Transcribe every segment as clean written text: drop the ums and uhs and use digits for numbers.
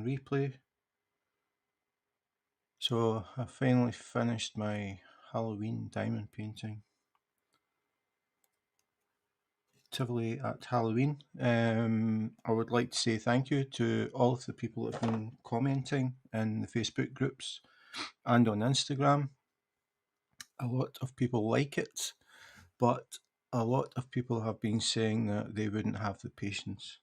replay. So I finally finished my Halloween diamond painting. Tivoli at Halloween. I would like to say thank you to all of the people that have been commenting in the Facebook groups and on Instagram. A lot of people like it, but a lot of people have been saying that they wouldn't have the patience.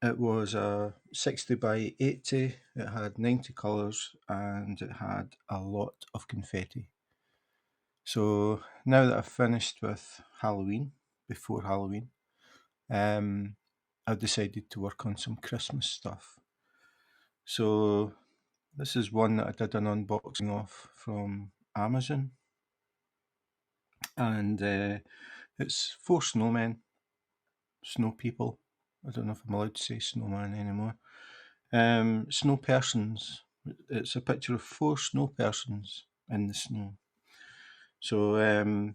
It was a 60 by 80, it had 90 colours, and it had a lot of confetti. So now that I've finished with Halloween, before Halloween, I've decided to work on some Christmas stuff. So this is one that I did an unboxing of from Amazon, and it's 4 snowmen, snow people. I don't know if I'm allowed to say snowman anymore. Snow persons. It's a picture of 4 snow persons in the snow. So I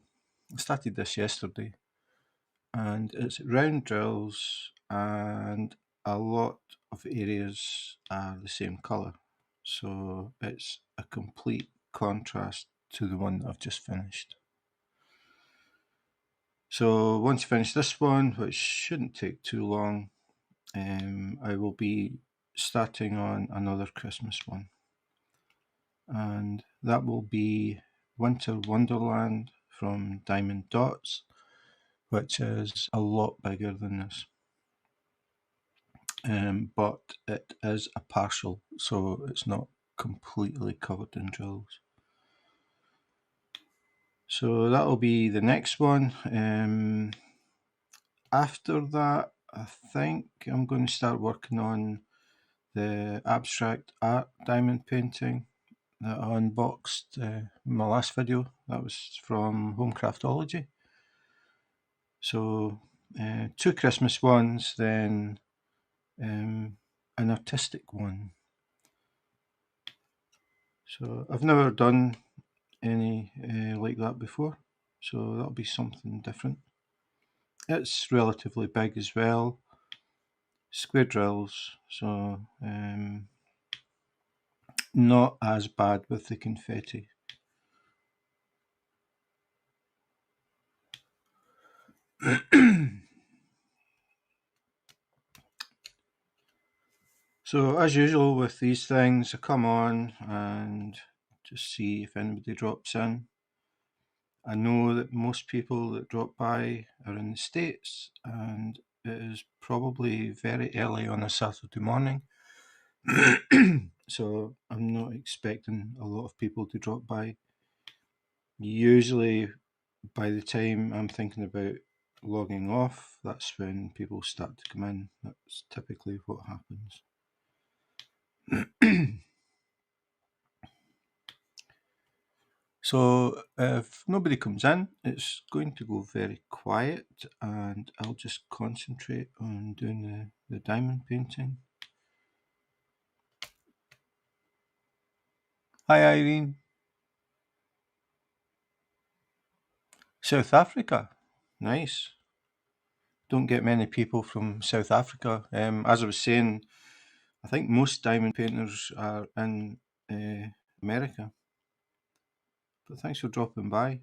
started this yesterday, and it's round drills, and a lot of areas are the same colour. So it's a complete contrast to the one that I've just finished. So once I finish this one, which shouldn't take too long, I will be starting on another Christmas one. And that will be Winter Wonderland from Diamond Dots, which is a lot bigger than this. But it is a partial, so it's not completely covered in drills. So that'll be the next one. After that, I think I'm going to start working on the abstract art diamond painting that I unboxed in my last video. That was from Homecraftology. So 2 Christmas ones, then an artistic one. So I've never done any like that before, so that'll be something different. It's relatively big as well, square drills, so not as bad with the confetti. So as usual with these things, I come on and just see if anybody drops in. I know that most people that drop by are in the States, and it is probably very early on a Saturday morning. So I'm not expecting a lot of people to drop by. Usually by the time I'm thinking about logging off, that's when people start to come in. That's typically what happens. So if nobody comes in, it's going to go very quiet, and I'll just concentrate on doing the diamond painting. Hi Irene. South Africa, nice. Don't get many people from South Africa. As I was saying, I think most diamond painters are in America. But thanks for dropping by.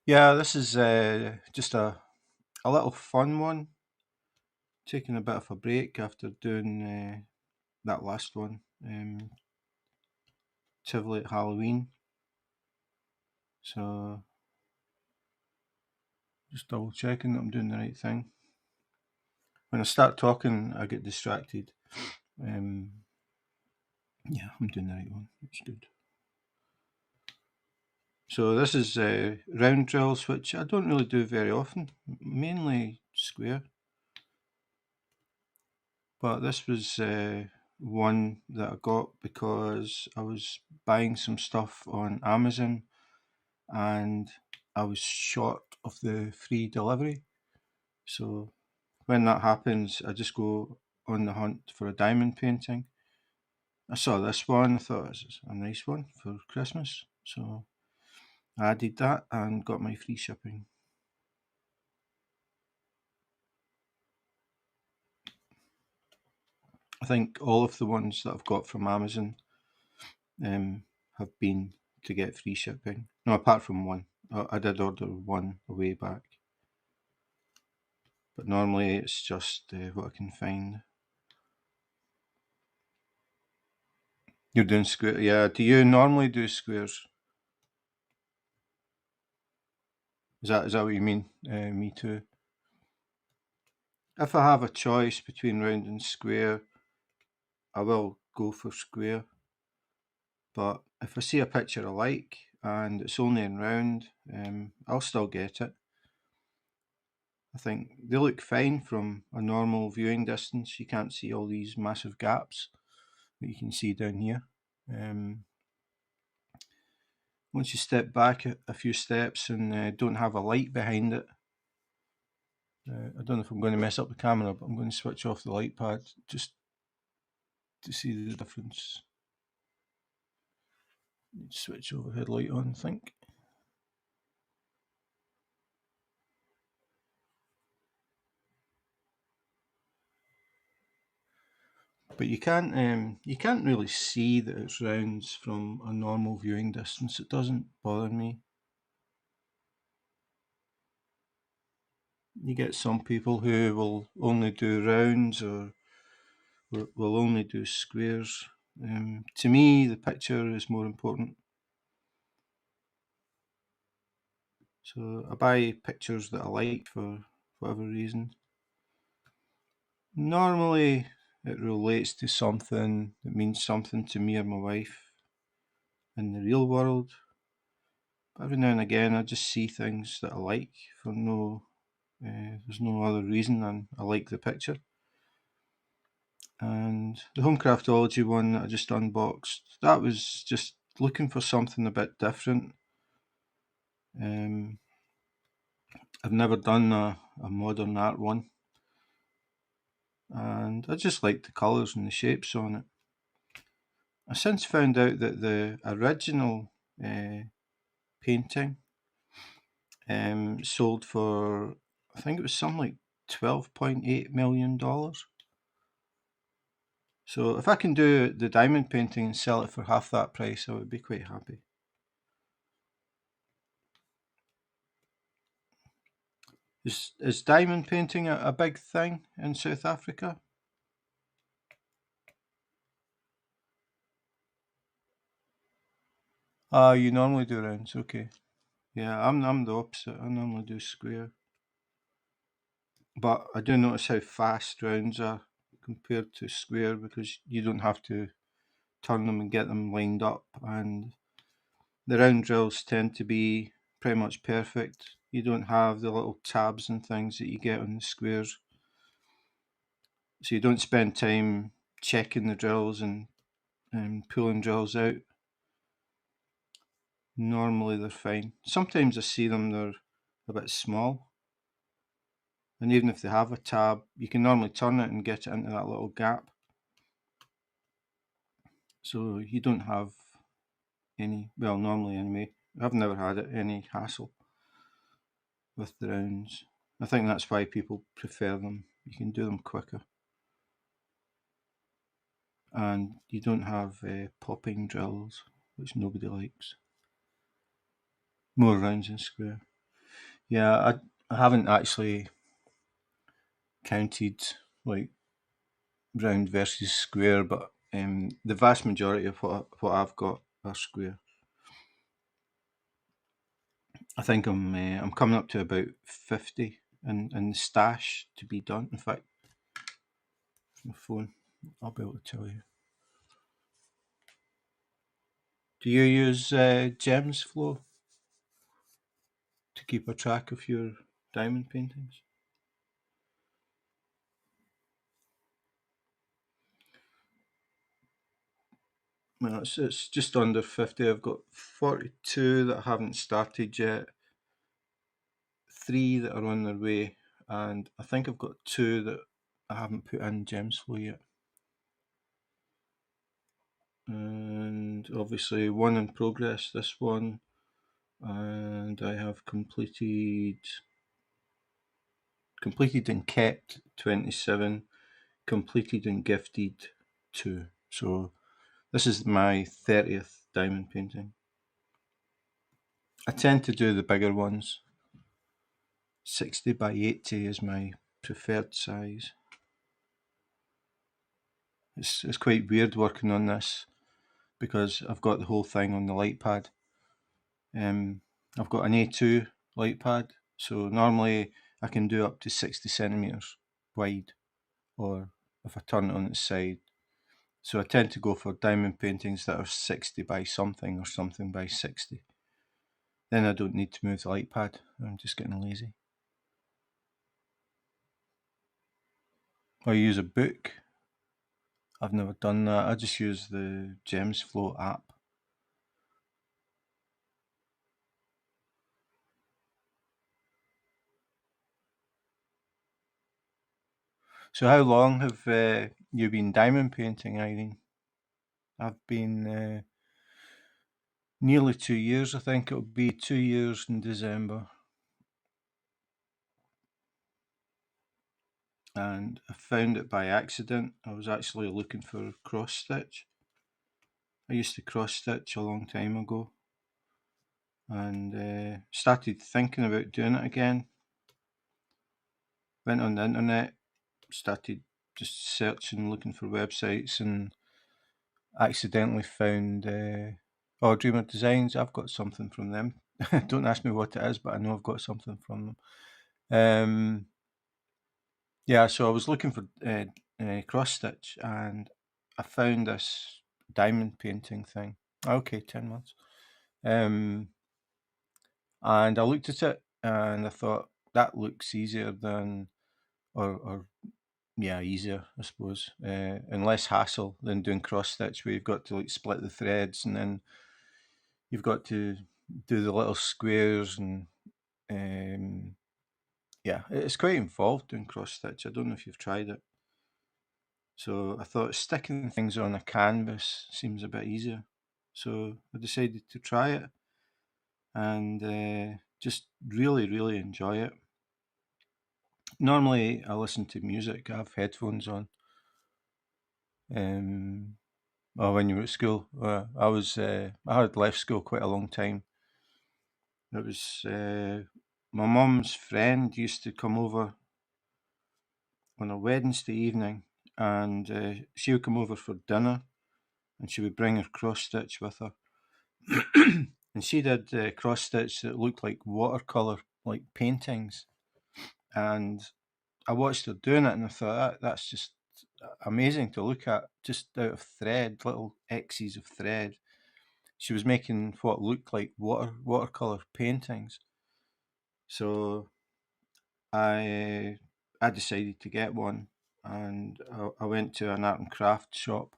Yeah, this is just a little fun one. Taking a bit of a break after doing that last one, Tivoli at Halloween. So just double checking that I'm doing the right thing. When I start talking, I get distracted. Yeah, I'm doing the right one. It's good. So this is round drills, which I don't really do very often, mainly square. But this was one that I got because I was buying some stuff on Amazon and I was short of the free delivery. So when that happens, I just go on the hunt for a diamond painting. I saw this one, I thought this is a nice one for Christmas. So I added that and got my free shipping. I think all of the ones that I've got from Amazon have been to get free shipping. No, apart from one. I did order one a way back. But normally it's just what I can find. You're doing square, yeah. Do you normally do squares? Is that what you mean? Me too. If I have a choice between round and square, I will go for square. But if I see a picture I like and it's only in round, I'll still get it. I think they look fine from a normal viewing distance. You can't see all these massive gaps that you can see down here. Once you step back a few steps and don't have a light behind it, I don't know if I'm going to mess up the camera, but I'm going to switch off the light pad just to see the difference. Switch overhead light on, I think. But you can't really see that it's rounds from a normal viewing distance. It doesn't bother me. You get some people who will only do rounds or will only do squares. To me, the picture is more important. So I buy pictures that I like for whatever reason. Normally, it relates to something that means something to me or my wife in the real world. But every now and again, I just see things that I like for there's no other reason than I like the picture. And the Home Craftology one that I just unboxed, that was just looking for something a bit different. I've never done a modern art one, and I just like the colours and the shapes on it. I've since found out that the original painting sold for, I think it was something like $12.8 million. So if I can do the diamond painting and sell it for half that price, I would be quite happy. Is diamond painting a big thing in South Africa? Ah, you normally do rounds, okay. Yeah, I'm the opposite. I normally do square. But I do notice how fast rounds are compared to square because you don't have to turn them and get them lined up, and the round drills tend to be pretty much perfect. You don't have the little tabs and things that you get on the squares. So you don't spend time checking the drills and pulling drills out. Normally they're fine. Sometimes I see them, they're a bit small. And even if they have a tab, you can normally turn it and get it into that little gap. So you don't have any, well, normally anyway, I've never had any hassle with the rounds. I think that's why people prefer them. You can do them quicker. And you don't have popping drills, which nobody likes. More rounds than square. Yeah, I haven't actually counted like round versus square, but the vast majority of what I've got are square. I think I'm coming up to about 50 in the stash to be done. In fact, my phone, I'll be able to tell you. Do you use Gems Flow to keep a track of your diamond paintings? Well, it's just under 50. I've got 42 that I haven't started yet, 3 that are on their way, and I think I've got 2 that I haven't put in Gems Flow yet. And obviously 1 in progress, this one, and I have completed and kept 27, completed and gifted 2. So this is my 30th diamond painting. I tend to do the bigger ones. 60 by 80 is my preferred size. It's quite weird working on this because I've got the whole thing on the light pad. I've got an A2 light pad, so normally I can do up to 60 centimetres wide, or if I turn it on its side. So I tend to go for diamond paintings that are 60 by something or something by 60. Then I don't need to move the light pad. I'm just getting lazy. Or use a book. I've never done that. I just use the Gems Flow app. So how long have you been diamond painting, Irene? I've been nearly 2 years. I think it'll be 2 years in December. And I found it by accident. I was actually looking for cross stitch. I used to cross stitch a long time ago, and started thinking about doing it again. Went on the internet, started just searching, looking for websites, and accidentally found Dreamer Designs. I've got something from them. Don't ask me what it is, but I know I've got something from them. Yeah, so I was looking for cross stitch, and I found this diamond painting thing. Okay, 10 months. And I looked at it, and I thought that looks easier than, or yeah, easier, I suppose, and less hassle than doing cross stitch, where you've got to like split the threads, and then you've got to do the little squares, and yeah, it's quite involved doing cross stitch. I don't know if you've tried it. So I thought sticking things on a canvas seems a bit easier. So I decided to try it, and just really, really enjoy it. Normally I listen to music, I have headphones on. When you were at school, I had left school quite a long time. It was my mum's friend used to come over on a Wednesday evening, and she would come over for dinner, and she would bring her cross stitch with her. And she did cross stitch that looked like watercolor, like paintings. And I watched her doing it, and I thought that's just amazing to look at, just out of thread, little X's of thread. She was making what looked like watercolor paintings. So I decided to get one, and I went to an art and craft shop.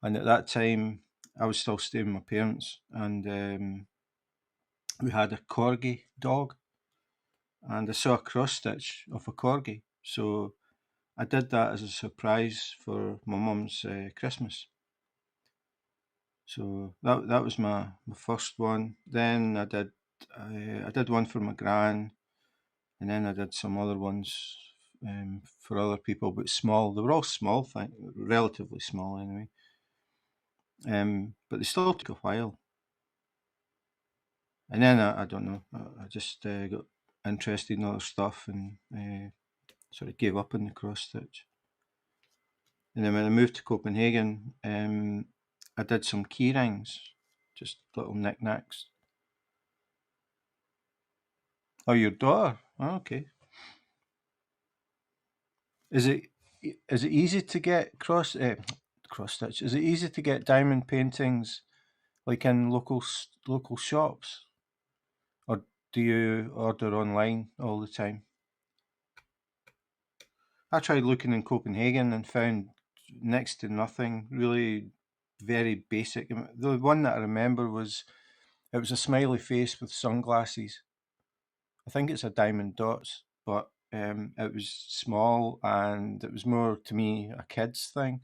And at that time, I was still staying with my parents, and we had a corgi dog, and I saw a cross stitch of a corgi. So I did that as a surprise for my mum's Christmas. So that was my first one. Then I did one for my gran, and then I did some other ones for other people, but small. They were all small things, relatively small anyway. But they still took a while. And then I don't know. I just got interested in other stuff, and sort of gave up on the cross stitch. And then when I moved to Copenhagen, I did some key rings, just little knickknacks. Oh, your daughter? Oh, okay. Is it easy to get cross stitch? Is it easy to get diamond paintings like in local shops, or do you order online all the time? I tried looking in Copenhagen and found next to nothing. Really, very basic. The one that I remember it was a smiley face with sunglasses. I think it's a diamond dots, but it was small, and it was more, to me, a kid's thing.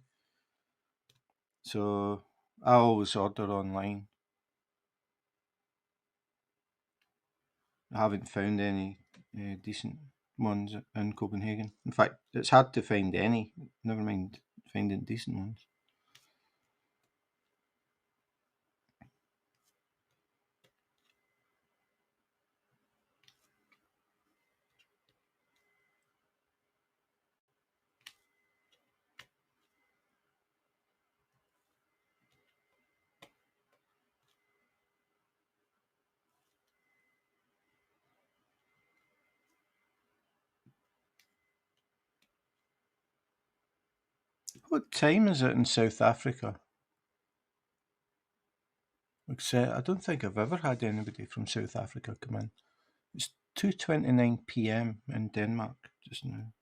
So I always order online. I haven't found any decent ones in Copenhagen. In fact, it's hard to find any, never mind finding decent ones. What time is it in South Africa? I don't think I've ever had anybody from South Africa come in. It's 2:29 p.m. in Denmark just now.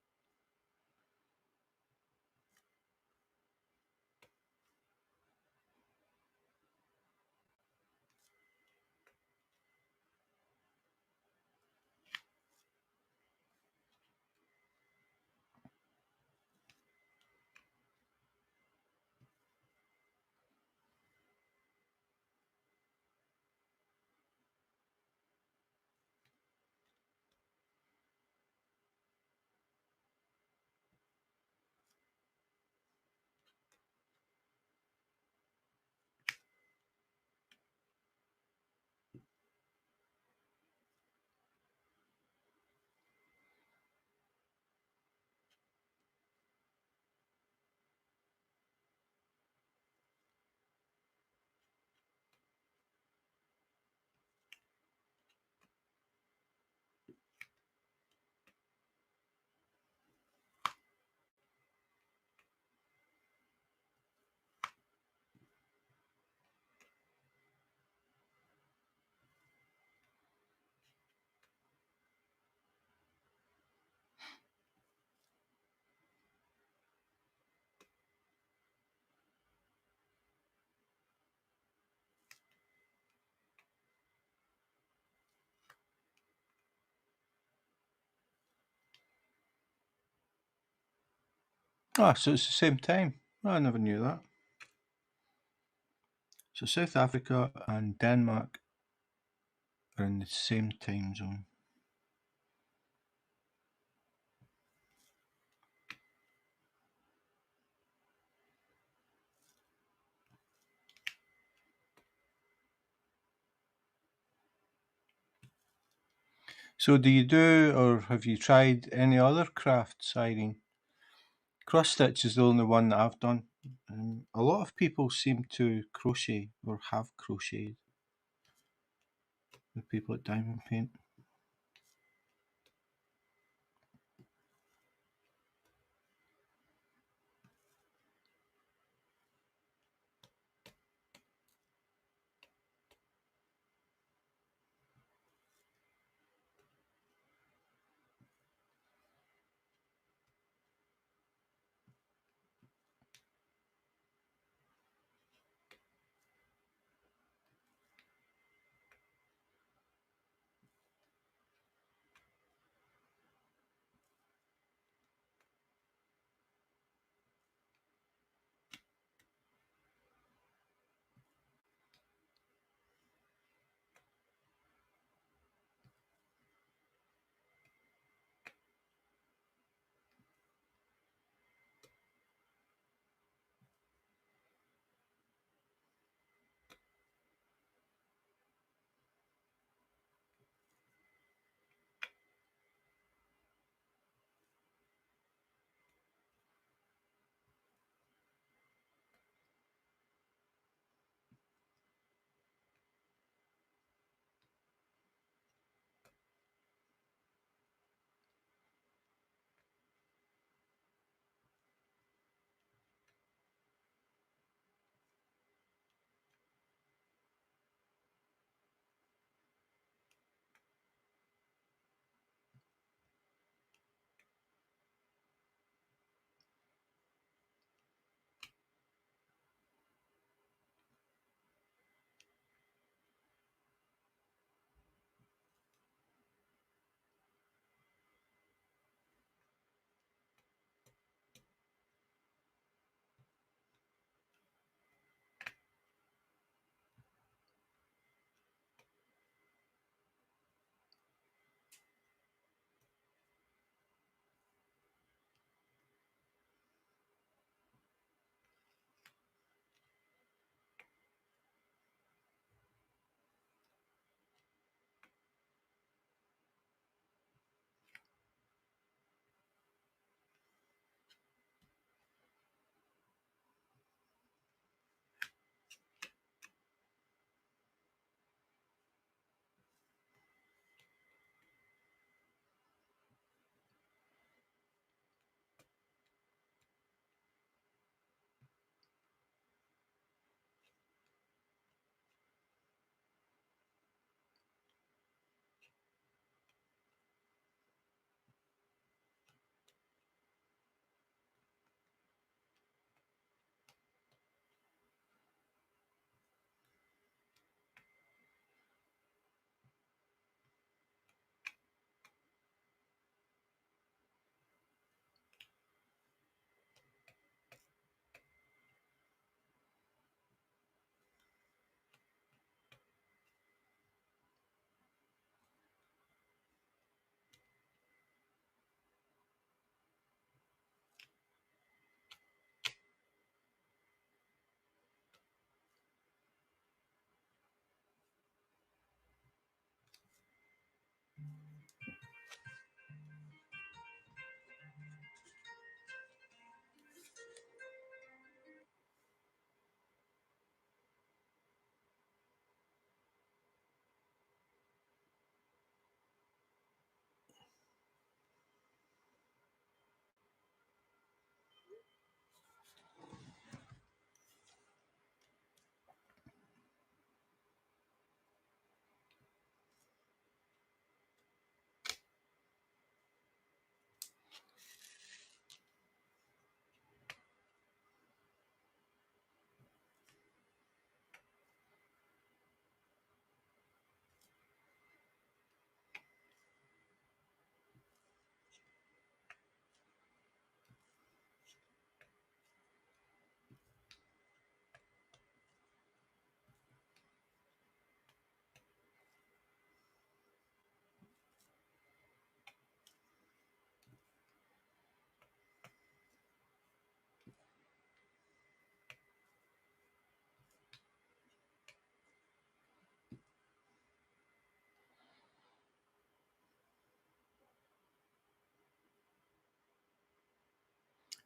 Ah, so it's the same time. Oh, I never knew that. So South Africa and Denmark are in the same time zone. So do you do, or have you tried any other crafts, Irene? Cross stitch is the only one that I've done. A lot of people seem to crochet or have crocheted. The people at Diamond Paint.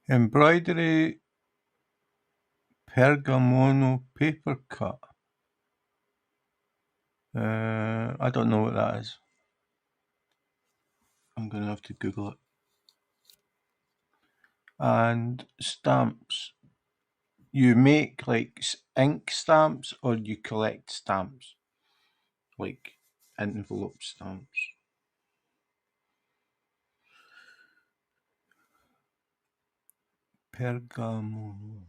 Embroidery pergamono paper cut. I don't know what that is. I'm going to have to Google it. And stamps. You make like ink stamps or you collect stamps? Like envelope stamps. Pergamono.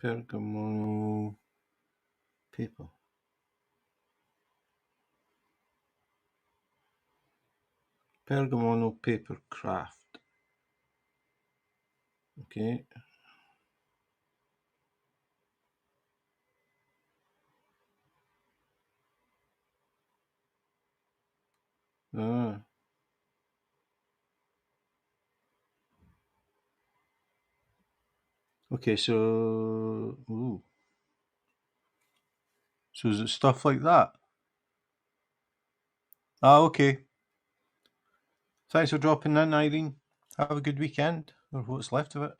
Pergamono paper. Pergamono paper craft. Okay. Ah. Okay, so ooh. So is it stuff like that? Ah, okay. Thanks for dropping in, Irene. Have a good weekend, or what's left of it.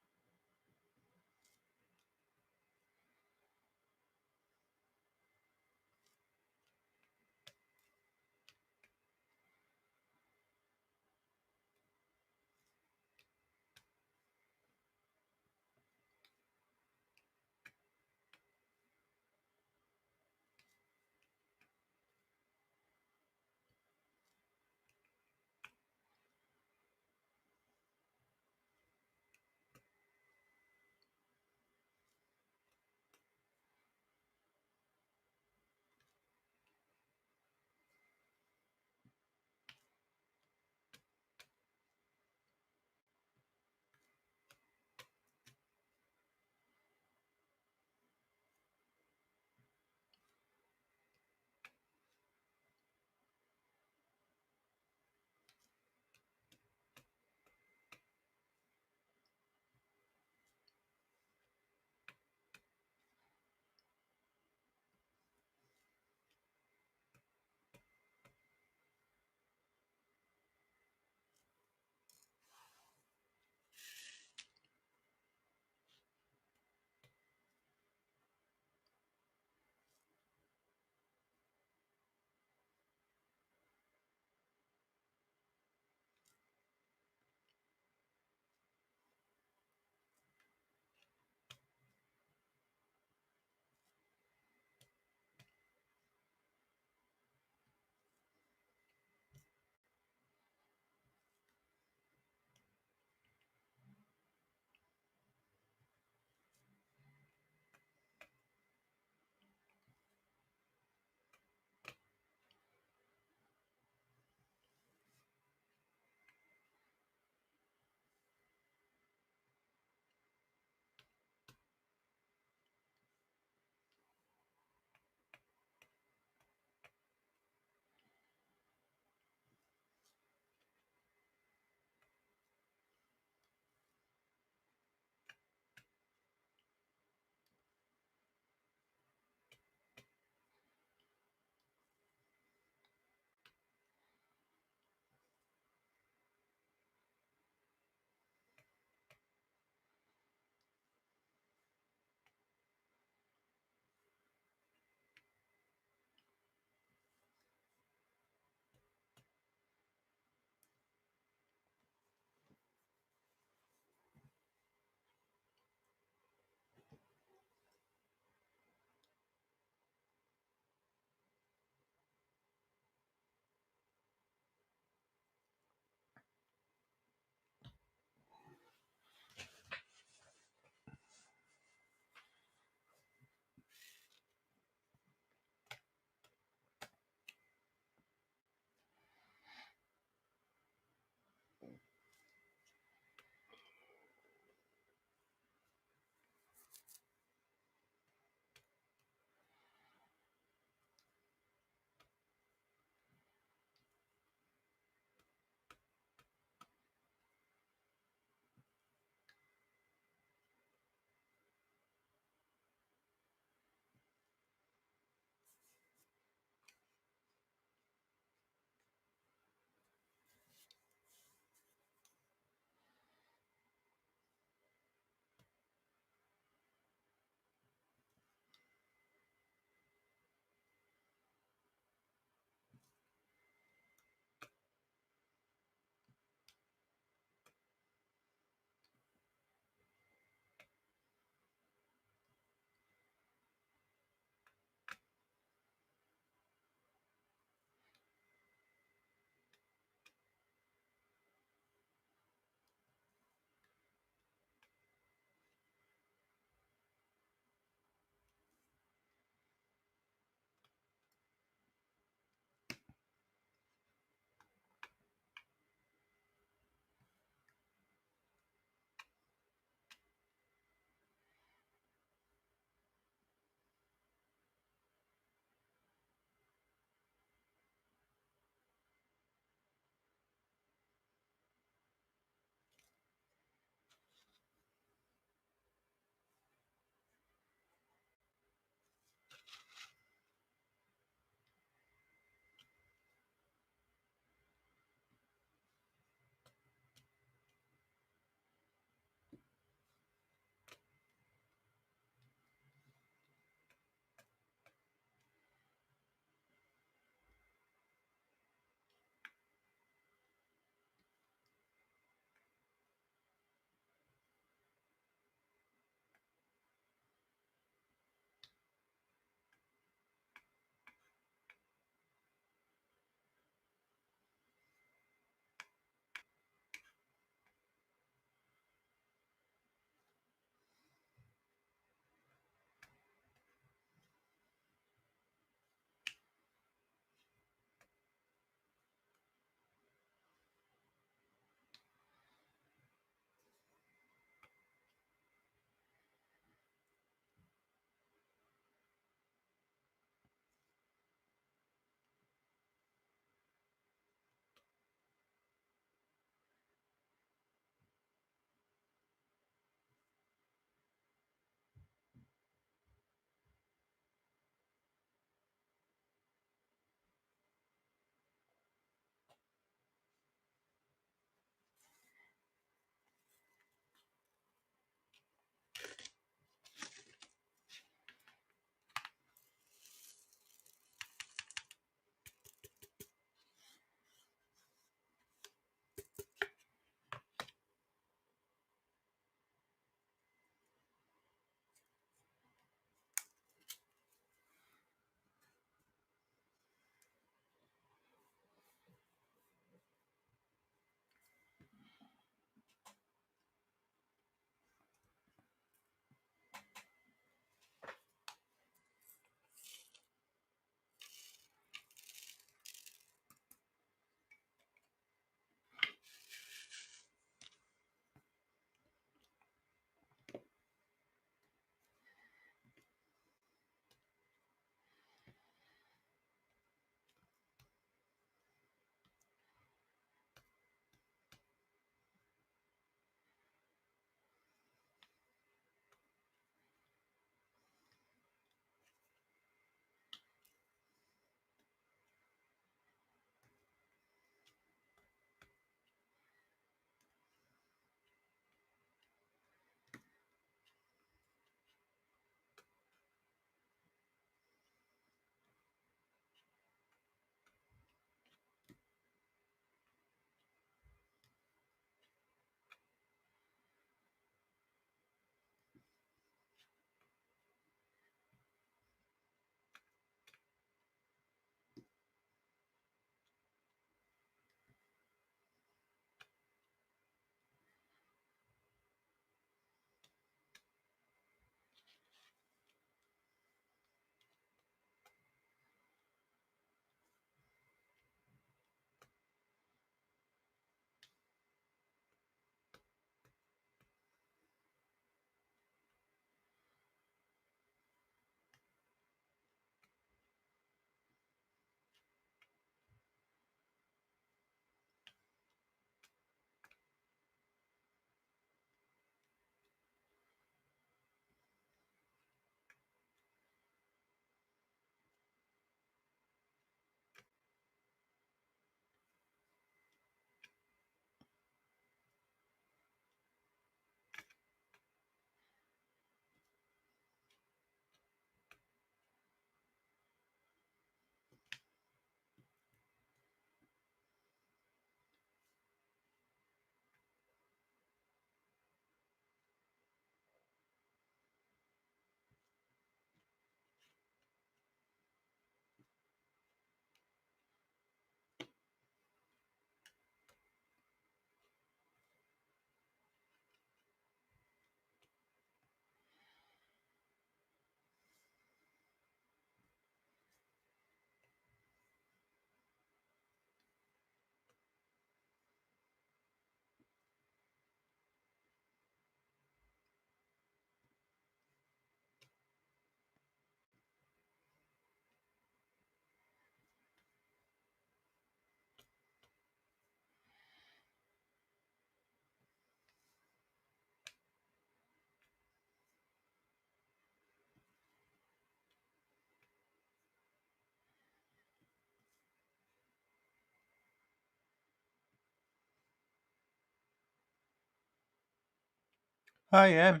Hi,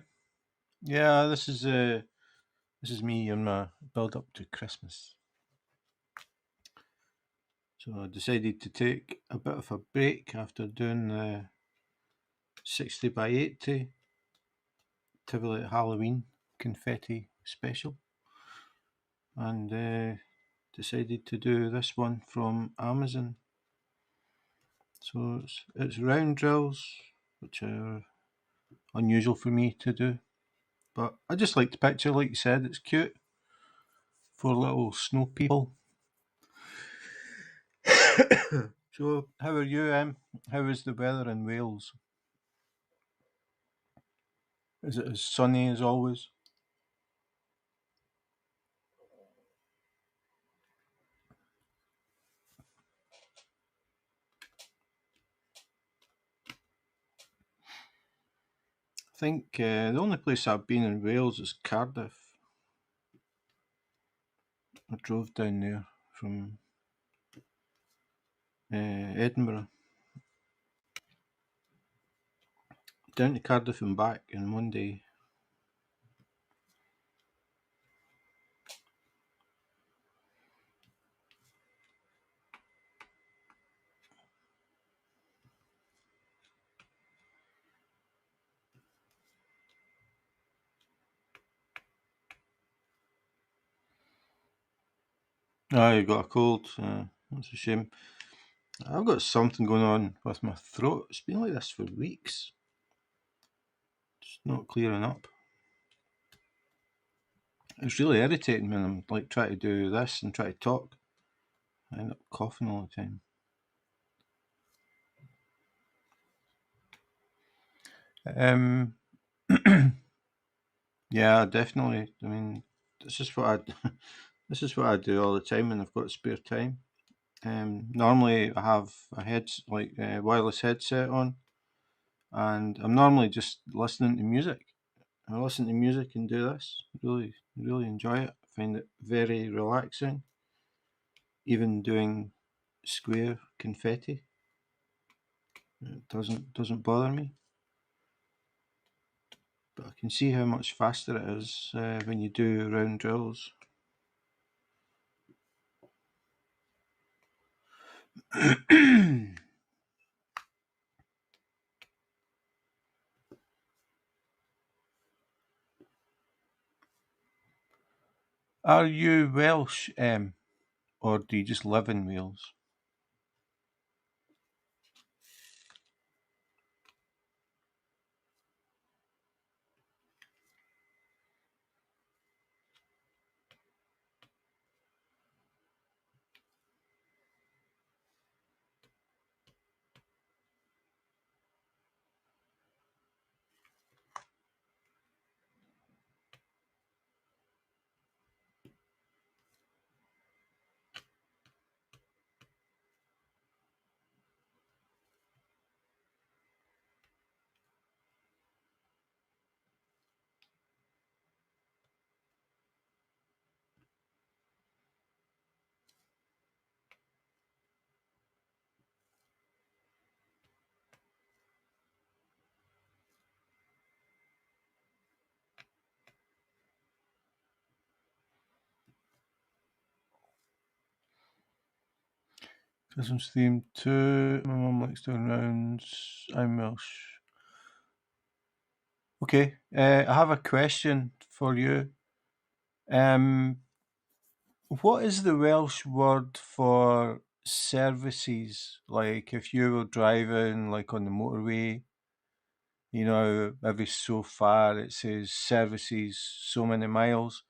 yeah, this is me on my build up to Christmas. So I decided to take a bit of a break after doing the 60 by 80 Tivoli Halloween confetti special, and decided to do this one from Amazon. So it's round drills, which are unusual for me to do, but I just like the picture. Like you said, it's cute. Four little snow people. So, how are you, How is the weather in Wales? Is it as sunny as always? I think the only place I've been in Wales is Cardiff. I drove down there from Edinburgh, down to Cardiff and back in one day. Ah, you got a cold. That's a shame. I've got something going on with my throat. It's been like this for weeks. It's not clearing up. It's really irritating when I'm like trying to do this and try to talk. I end up coughing all the time. Um, yeah, definitely. I mean, this is what I this is what I do all the time when I've got spare time. Normally, I have a wireless headset on, and I'm normally just listening to music. I listen to music and do this. Really, really enjoy it. I find it very relaxing. Even doing square confetti, it doesn't bother me. But I can see how much faster it is when you do round drills. Are you Welsh, or do you just live in Wales? Christmas theme too. My mum likes doing rounds. I'm Welsh. Okay, I have a question for you. Um, what is the Welsh word for services? Like if you were driving like on the motorway, every so far it says services so many miles.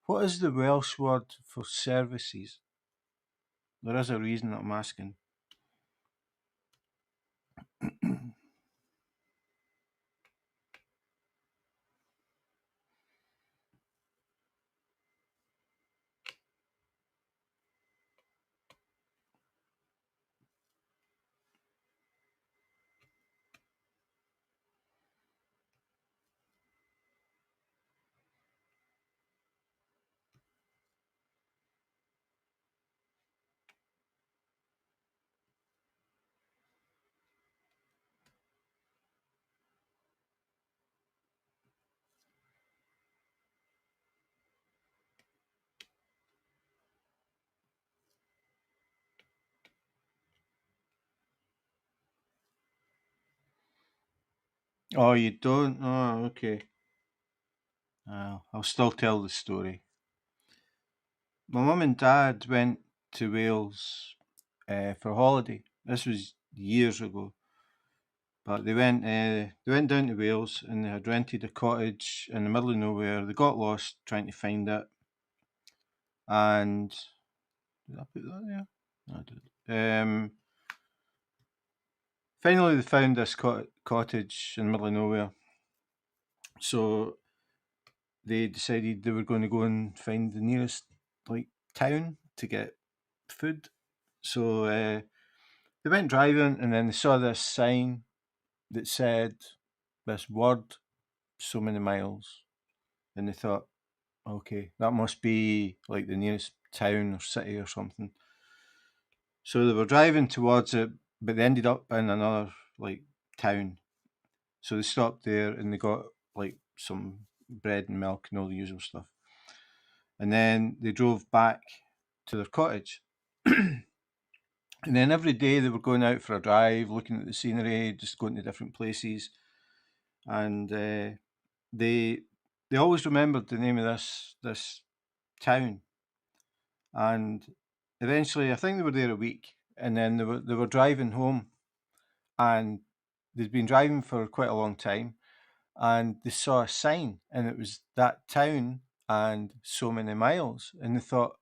What is the Welsh word for services? There is a reason that I'm asking. Oh, you don't? Oh, okay. I'll still tell the story. My mum and dad went to Wales for a holiday. This was years ago, but they went down to Wales and they had rented a cottage in the middle of nowhere. They got lost trying to find it, and did I put that there? No, I did. Finally, they found this cottage in the middle of nowhere. So they decided they were going to go and find the nearest like town to get food. So they went driving, and then they saw this sign that said this word, so many miles, and they thought, okay, that must be like the nearest town or city or something. So they were driving towards it, but they ended up in another like town. So they stopped there and they got like some bread and milk and all the usual stuff. And then they drove back to their cottage. And then every day they were going out for a drive, looking at the scenery, just going to different places. And they they always remembered the name of this town. And eventually, I think they were there a week, and then they were driving home, and they'd been driving for quite a long time, and they saw a sign, and it was that town and so many miles, and they thought,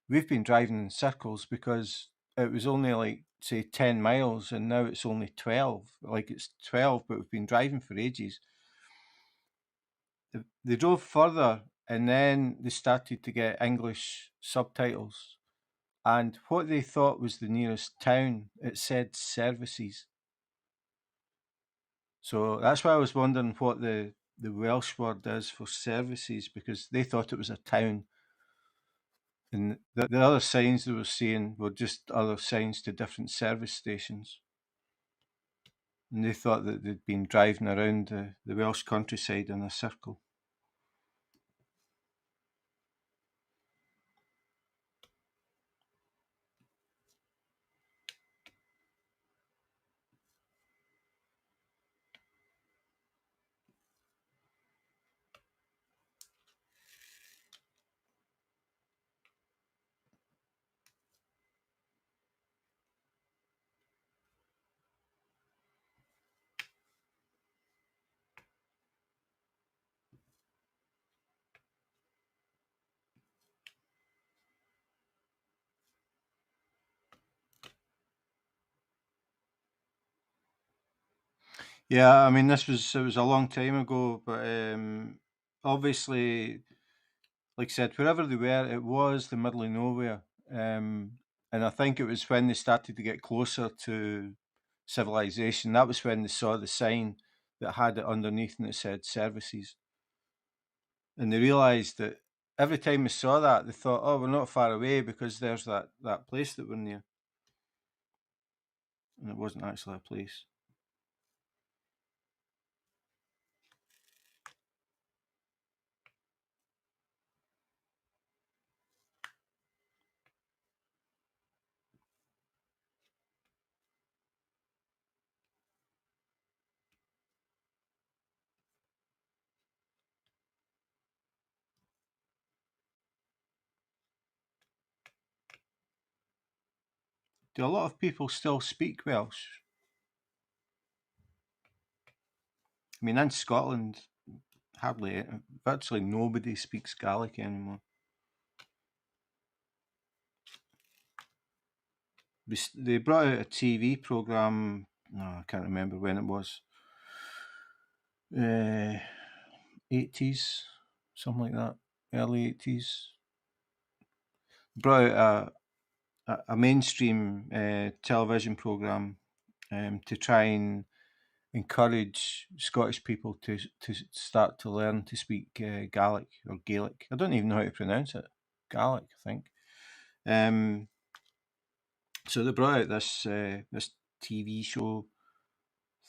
we've been driving in circles because it was only like say 10 miles and now it's only 12, like it's 12 but we've been driving for ages. They drove further and then they started to get English subtitles, and what they thought was the nearest town, it said services. So that's why I was wondering what the Welsh word is for services, because they thought it was a town. And the other signs they were seeing were just other signs to different service stations. And they thought that they'd been driving around the Welsh countryside in a circle. Yeah, I mean, it was a long time ago, but obviously, like I said, wherever they were, it was the middle of nowhere. And I think it was when they started to get closer to civilization, that was when they saw the sign that had it underneath and it said services. And they realised that every time they saw that, they thought, oh, we're not far away because there's that place that we're near. And it wasn't actually a place. Do a lot of people still speak Welsh? I mean, in Scotland, hardly, virtually nobody speaks Gaelic anymore. They brought out a TV program. No, I can't remember when it was. 80s, something like that, early 80s. Brought out a mainstream television program to try and encourage Scottish people to start to learn to speak Gaelic or Gaelic. I don't even know how to pronounce it. Gaelic, I think. Um, so they brought out this TV show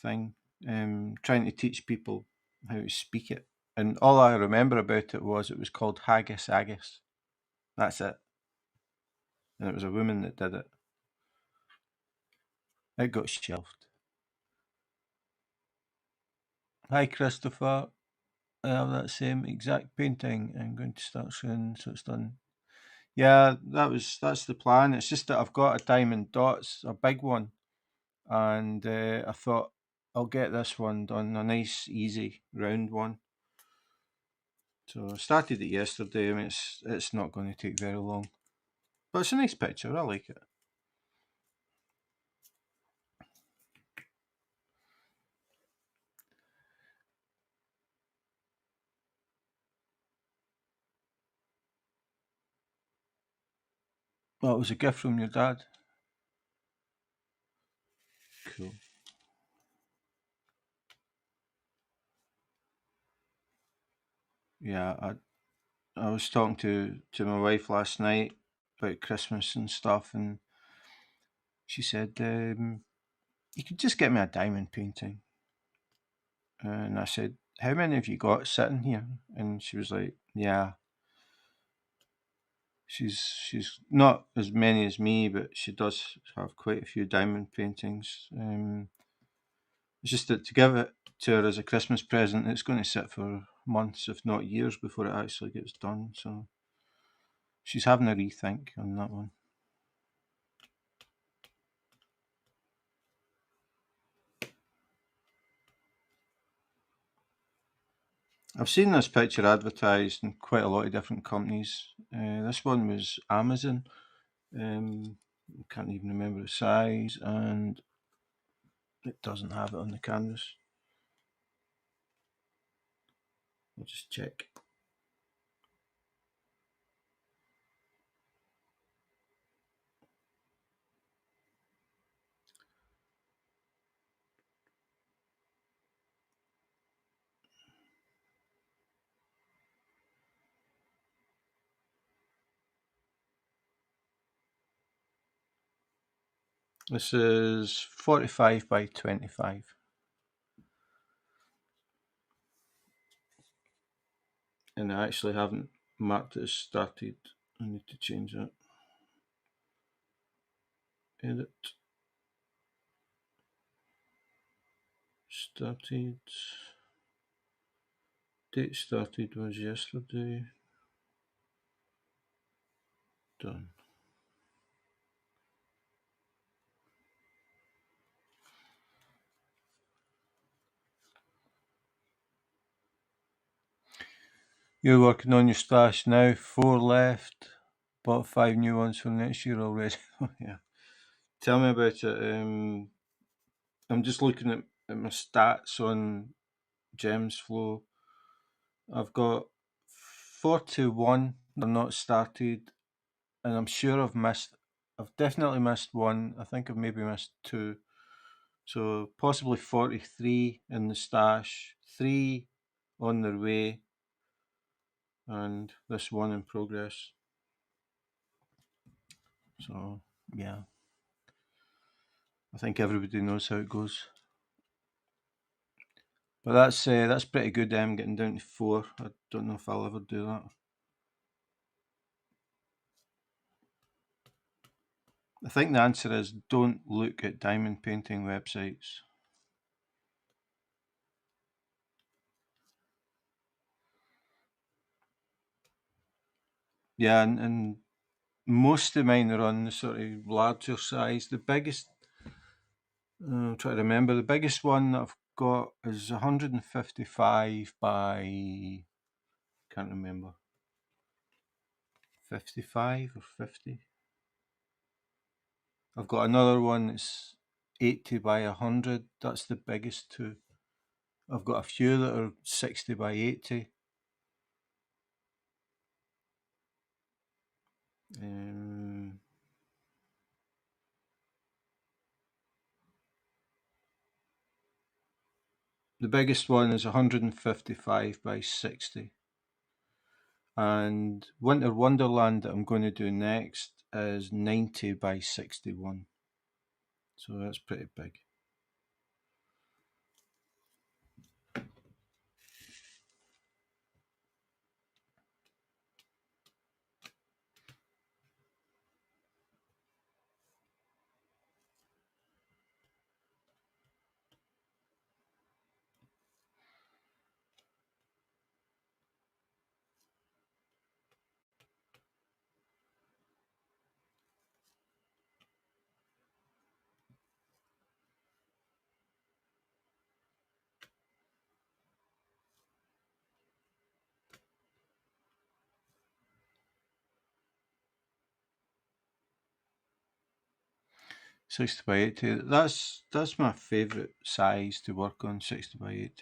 thing, trying to teach people how to speak it. And all I remember about it was called Haggis Agis. That's it. And it was a woman that did it. It got shelved. Hi, Christopher. I have that same exact painting. I'm going to start soon, so it's done. Yeah, that's the plan. It's just that I've got a diamond dots, a big one, and I thought I'll get this one done, a nice, easy, round one. So I started it yesterday. I mean, it's not going to take very long, but it's a nice picture. I like it. Well, it was a gift from your dad. Cool. Yeah, I was talking to my wife last night about Christmas and stuff, and she said, "You could just get me a diamond painting." And I said, "How many have you got sitting here?" And she was like, "Yeah, she's not as many as me, but she does have quite a few diamond paintings." It's just that to give it to her as a Christmas present, it's going to sit for months, if not years, before it actually gets done. So she's having a rethink on that one. I've seen this picture advertised in quite a lot of different companies. This one was Amazon. I can't even remember the size, and it doesn't have it on the canvas. I'll just check. This is 45 by 25. And I actually haven't marked it as started. I need to change that. Edit. Started. Date started was yesterday. Done. You're working on your stash now. 4 left. Bought 5 new ones for next year already. Yeah. Tell me about it. I'm just looking at my stats on Gems Flow. I've got 41 that are not started, and I'm sure I've definitely missed one. I think I've maybe missed two. So possibly 43 in the stash, 3 on their way, and this one in progress. So yeah, I think everybody knows how it goes. But that's pretty good. Getting down to 4. I don't know if I'll ever do that. I think the answer is don't look at diamond painting websites. Yeah, and most of mine are on the sort of larger size. The biggest, I'm trying to remember, the biggest one that I've got is 155 by, can't remember, 55 or 50. I've got another one that's 80 by 100. That's the biggest two. I've got a few that are 60 by 80. Um, the biggest one is 155 by 60. And Winter Wonderland that I'm going to do next is 90 by 61. So that's pretty big. 60 by 80. That's my favourite size to work on, 60 by 80.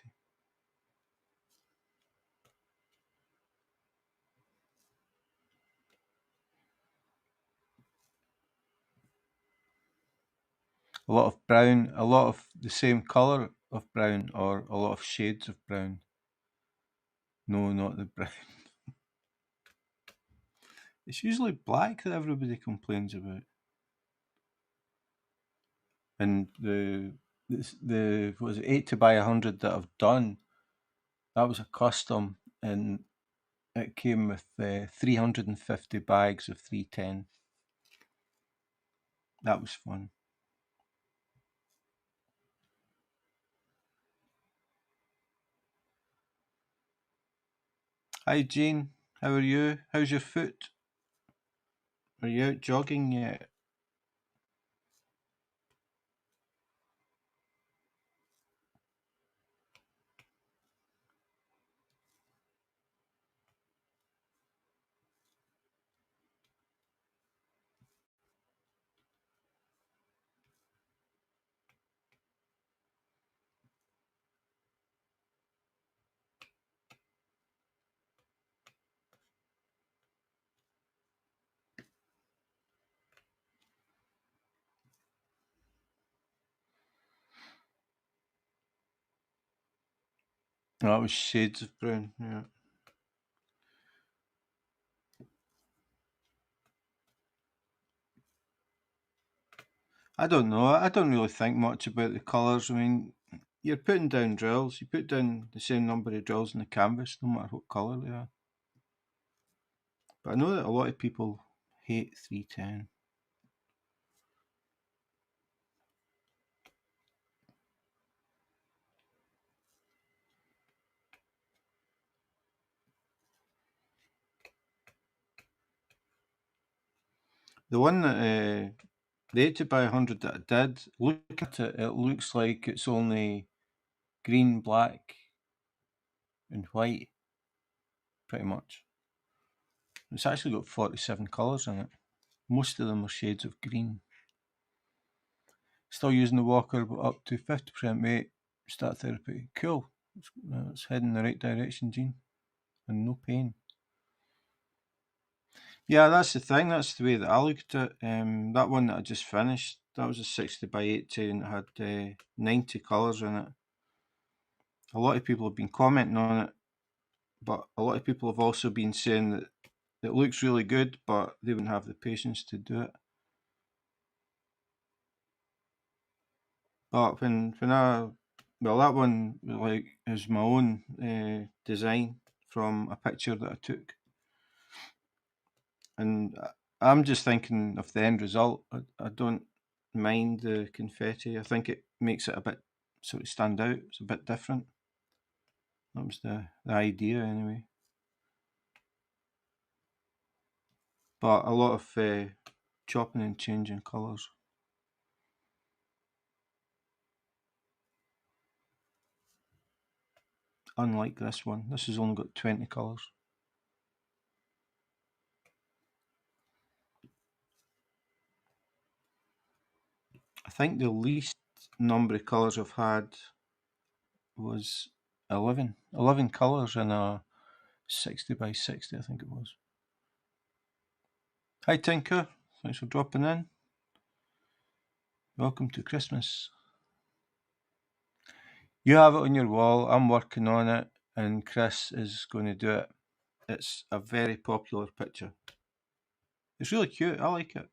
A lot of brown, a lot of the same colour of brown, or a lot of shades of brown. No, not the brown. It's usually black that everybody complains about. And the what was it, 80 by 100 that I've done, that was a custom, and it came with 350 bags of 310. That was fun. Hi Jane, how are you? How's your foot? Are you out jogging yet? Oh, that was shades of brown. Yeah. I don't know. I don't really think much about the colours. I mean, you're putting down drills. You put down the same number of drills on the canvas, no matter what colour they are. But I know that a lot of people hate 310. The one that the 80 by 100 that I did, look at it, it looks like it's only green, black, and white, pretty much. It's actually got 47 colours in it. Most of them are shades of green. Still using the walker, but up to 50% weight. Start therapy. Cool. It's heading in the right direction, Gene. And no pain. Yeah, that's the thing. That's the way that I looked at it. That one that I just finished, that was a 60 by 80 and it had 90 colours in it. A lot of people have been commenting on it, but a lot of people have also been saying that it looks really good, but they wouldn't have the patience to do it. But that one like is my own design from a picture that I took, and I'm just thinking of the end result. I don't mind the confetti. I think it makes it a bit sort of stand out. It's a bit different. That was the idea anyway. But a lot of chopping and changing colours. Unlike this one, this has only got 20 colours. I think the least number of colours I've had was 11. 11 colours in a 60 by 60, I think it was. Hi Tinker, thanks for dropping in. Welcome to Christmas. You have it on your wall, I'm working on it, and Chris is going to do it. It's a very popular picture. It's really cute, I like it.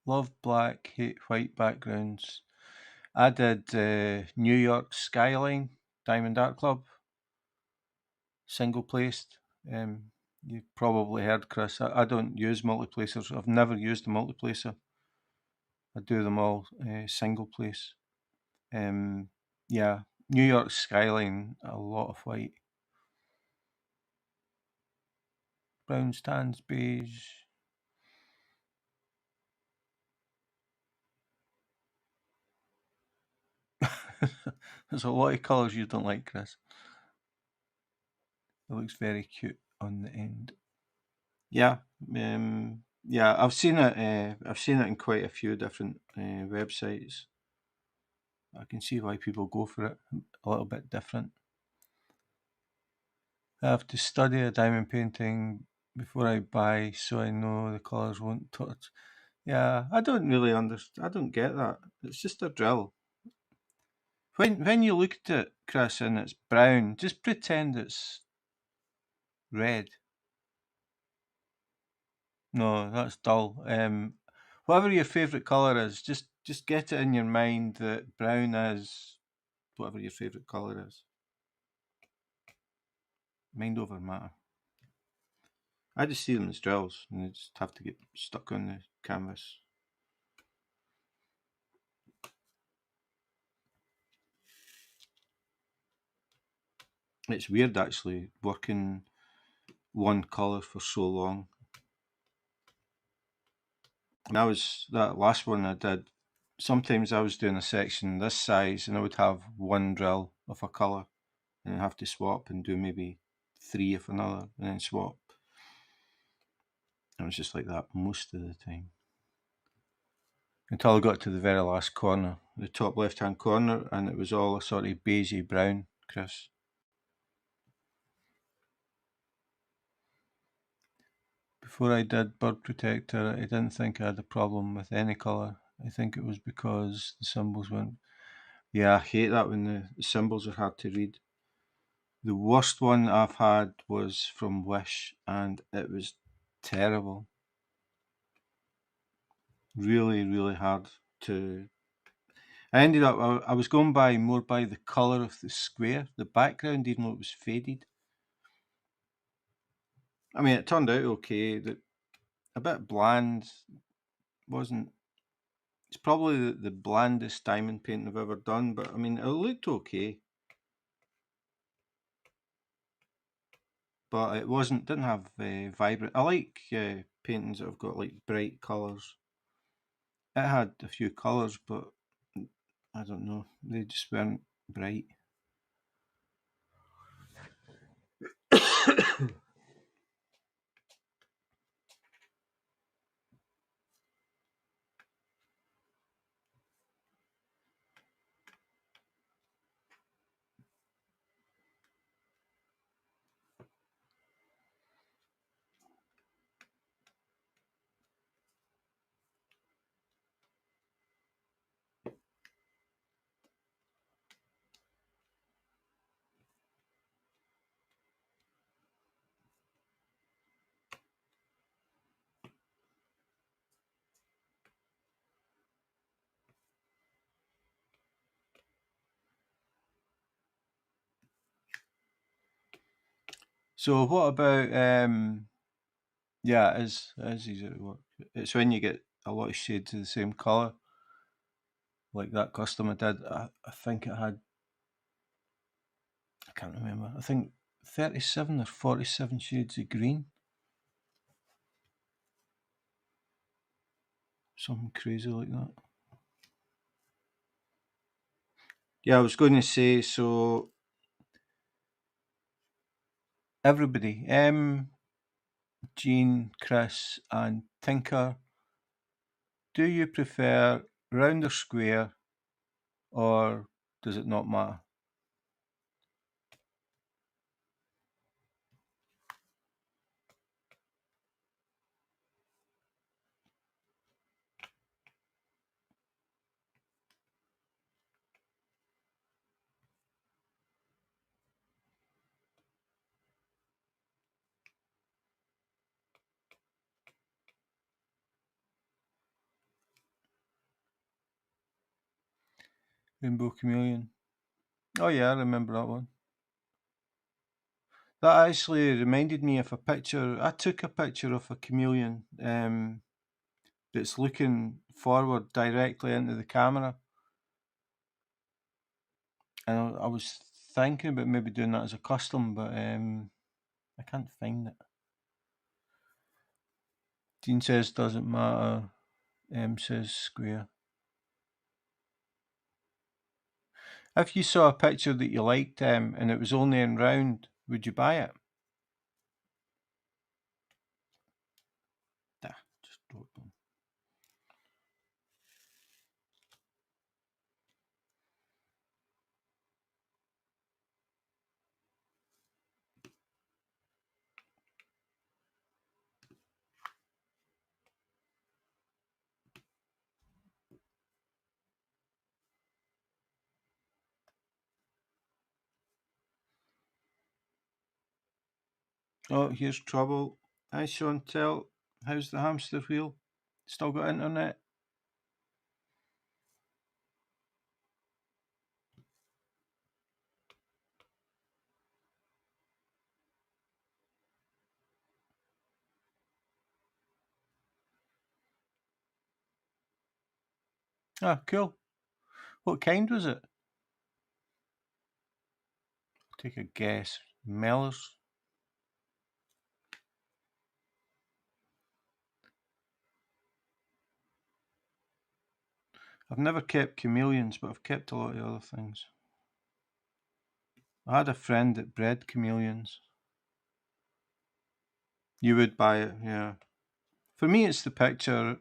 Love black, hate white backgrounds. I did New York Skyline, Diamond Art Club, single placed. You've probably heard, Chris. I don't use multiplacers. I've never used a multiplacer. I do them all single place. Yeah, New York Skyline, a lot of white. Browns, tans, beige. There's a lot of colours you don't like, Chris. It looks very cute on the end. Yeah, yeah, I've seen it. I've seen it in quite a few different websites. I can see why people go for it. A little bit different. I have to study a diamond painting before I buy, so I know the colours won't touch. Yeah, I don't really understand. I don't get that. It's just a drill. When you look at it, Chris, and it's brown, just pretend it's red. No, that's dull. Whatever your favourite colour is, just get it in your mind that brown is whatever your favourite colour is. Mind over matter. I just see them as drills, and they just have to get stuck on the canvas. It's weird actually working one colour for so long. And that last one I did. Sometimes I was doing a section this size, and I would have one drill of a colour, and I'd have to swap and do maybe 3 of another, and then swap. It was just like that most of the time. Until I got to the very last corner, the top left-hand corner, and it was all a sort of beigey brown, Chris. Before I did Bird Protector, I didn't think I had a problem with any colour. I think it was because the symbols weren't. Yeah, I hate that when the symbols are hard to read. The worst one I've had was from Wish, and it was terrible. Really, really hard to. I ended up. I was going more by the colour of the square, the background, even though it was faded. I mean, it turned out okay. A bit bland. Wasn't. It's probably the blandest diamond painting I've ever done, but I mean, it looked okay. But it didn't have vibrant. I like paintings that have got like bright colours. It had a few colours, but I don't know. They just weren't bright. So what about yeah, it is easy to work. It's when you get a lot of shades of the same colour. Like that custom I did. I think it had, I can't remember. I think 37 or 47 shades of green. Something crazy like that. Yeah, I was going to say, so everybody, Jean, Chris, and Tinker, do you prefer round or square, or does it not matter? Rainbow Chameleon. Oh yeah, I remember that one. That actually reminded me of a picture. I took a picture of a chameleon that's looking forward directly into the camera. And I was thinking about maybe doing that as a custom, but I can't find it. Dean says doesn't matter. M says square. If you saw a picture that you liked and it was only in round, would you buy it? Nah, just wrote them. Oh, here's trouble. Hi, Chantel. How's the hamster wheel? Still got internet? Ah, cool. What kind was it? Take a guess. Mellors? I've never kept chameleons, but I've kept a lot of other things. I had a friend that bred chameleons. You would buy it, yeah. For me, it's the picture.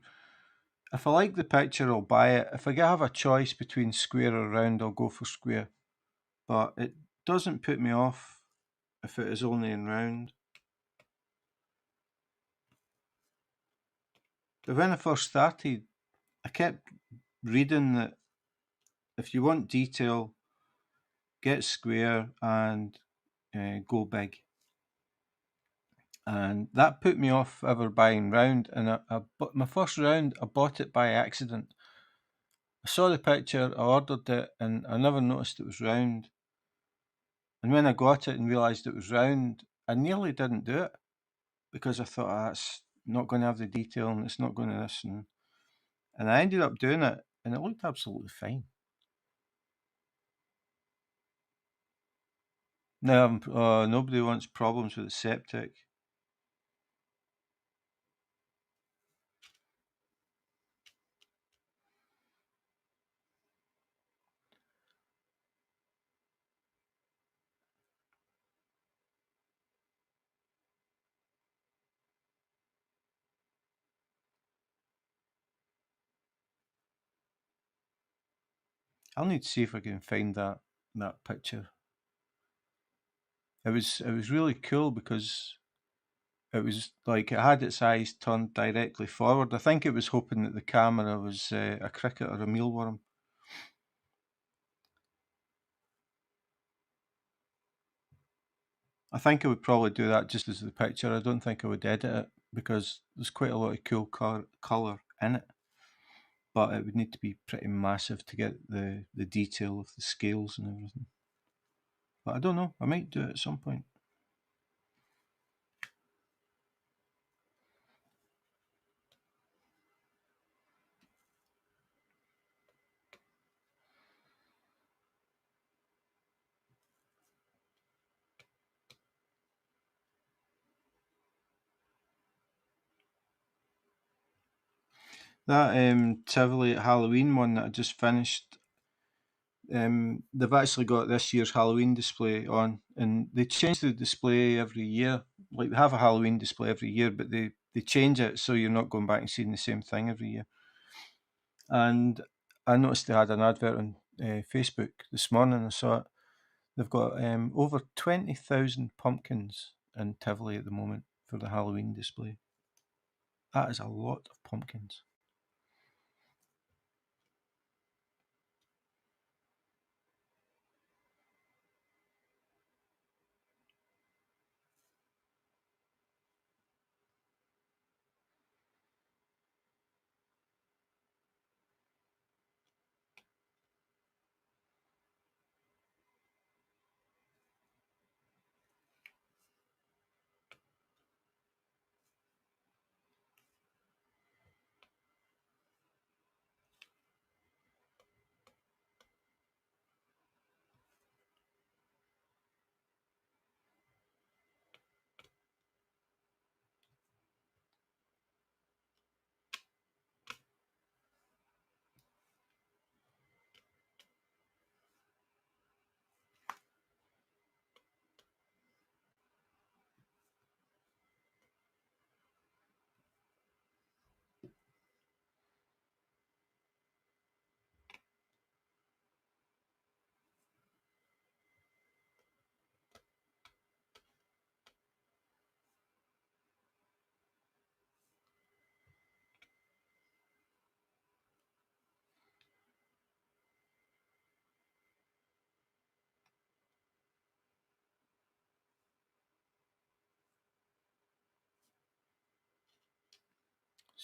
If I like the picture, I'll buy it. If I have a choice between square or round, I'll go for square. But it doesn't put me off if it is only in round. But when I first started, I kept reading that if you want detail, get square and go big. And that put me off ever buying round. And my first round, I bought it by accident. I saw the picture, I ordered it, and I never noticed it was round. And when I got it and realised it was round, I nearly didn't do it because I thought, that's not going to have the detail and it's not going to this. And I ended up doing it, and it looked absolutely fine. Now, nobody wants problems with the septic. I'll need to see if I can find that picture. It was really cool because it was like it had its eyes turned directly forward. I think it was hoping that the camera was a cricket or a mealworm. I think I would probably do that just as the picture. I don't think I would edit it because there's quite a lot of cool colour in it. But it would need to be pretty massive to get the detail of the scales and everything. But I don't know. I might do it at some point. That Tivoli Halloween one that I just finished, they've actually got this year's Halloween display on, and they change the display every year. Like they have a Halloween display every year, but they change it so you're not going back and seeing the same thing every year. And I noticed they had an advert on Facebook this morning. I saw it. They've got over 20,000 pumpkins in Tivoli at the moment for the Halloween display. That is a lot of pumpkins.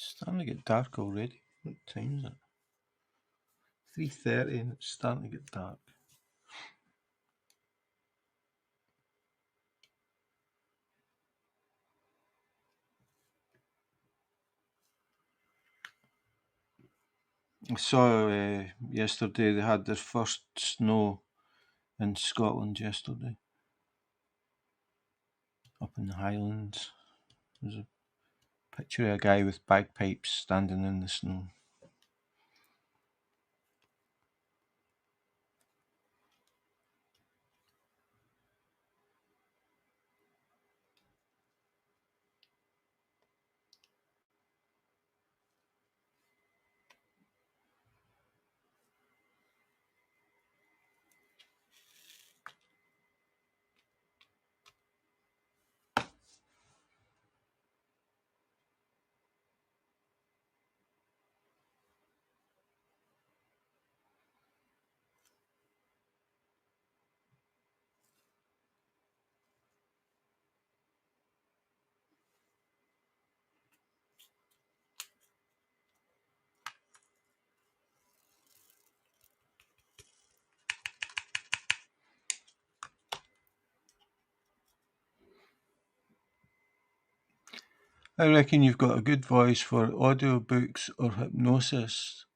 starting to get dark already. What time is it? 3:30 and it's starting to get dark. I saw yesterday they had their first snow in Scotland yesterday, up in the Highlands. There's a picture of a guy with bagpipes standing in the snow. I reckon you've got a good voice for audiobooks or hypnosis.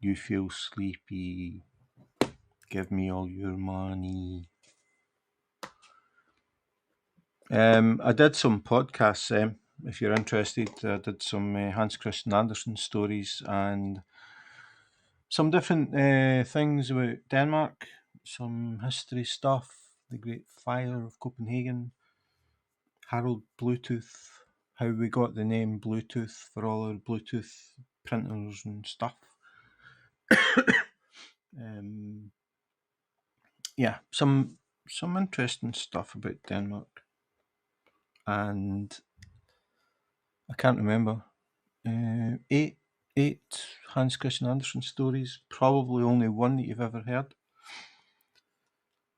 You feel sleepy. Give me all your money. I did some podcasts, if you're interested. I did some Hans Christian Andersen stories and some different things about Denmark, some history stuff, the Great Fire of Copenhagen, Harold Bluetooth, how we got the name Bluetooth for all our Bluetooth printers and stuff. Yeah, some interesting stuff about Denmark. And I can't remember. Eight Hans Christian Andersen stories, probably only one that you've ever heard.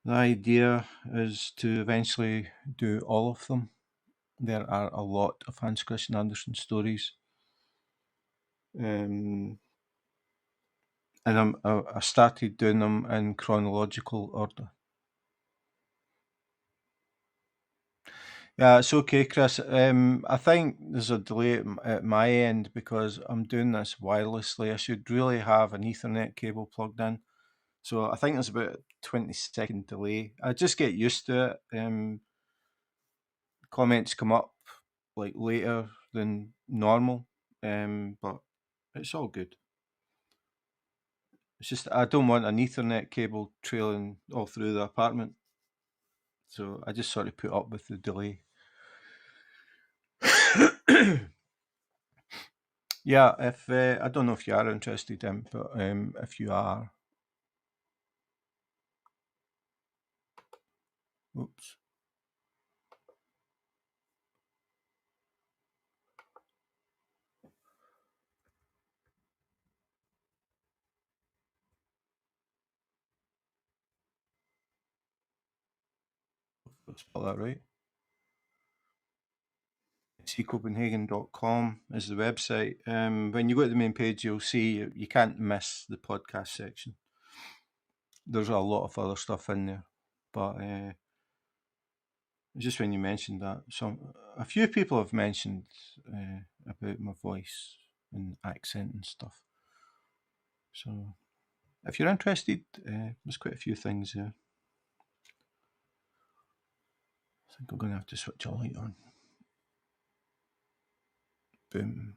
The idea is to eventually do all of them. There are a lot of Hans Christian Andersen stories. And I started doing them in chronological order. Yeah, it's okay, Chris. I think there's a delay at my end because I'm doing this wirelessly. I should really have an Ethernet cable plugged in. So I think there's about a 20-second delay. I just get used to it. Comments come up like later than normal, but it's all good. It's just I don't want an Ethernet cable trailing all through the apartment, so I just sort of put up with the delay. Yeah, if I don't know if you are interested in, but if you are, oops. Spell that right. Copenhagen.com is the website. When you go to the main page, you'll see you can't miss the podcast section. There's a lot of other stuff in there, but just when you mentioned that, a few people have mentioned about my voice and accent and stuff. So if you're interested, there's quite a few things there. I think I'm going to have to switch a light on. Boom.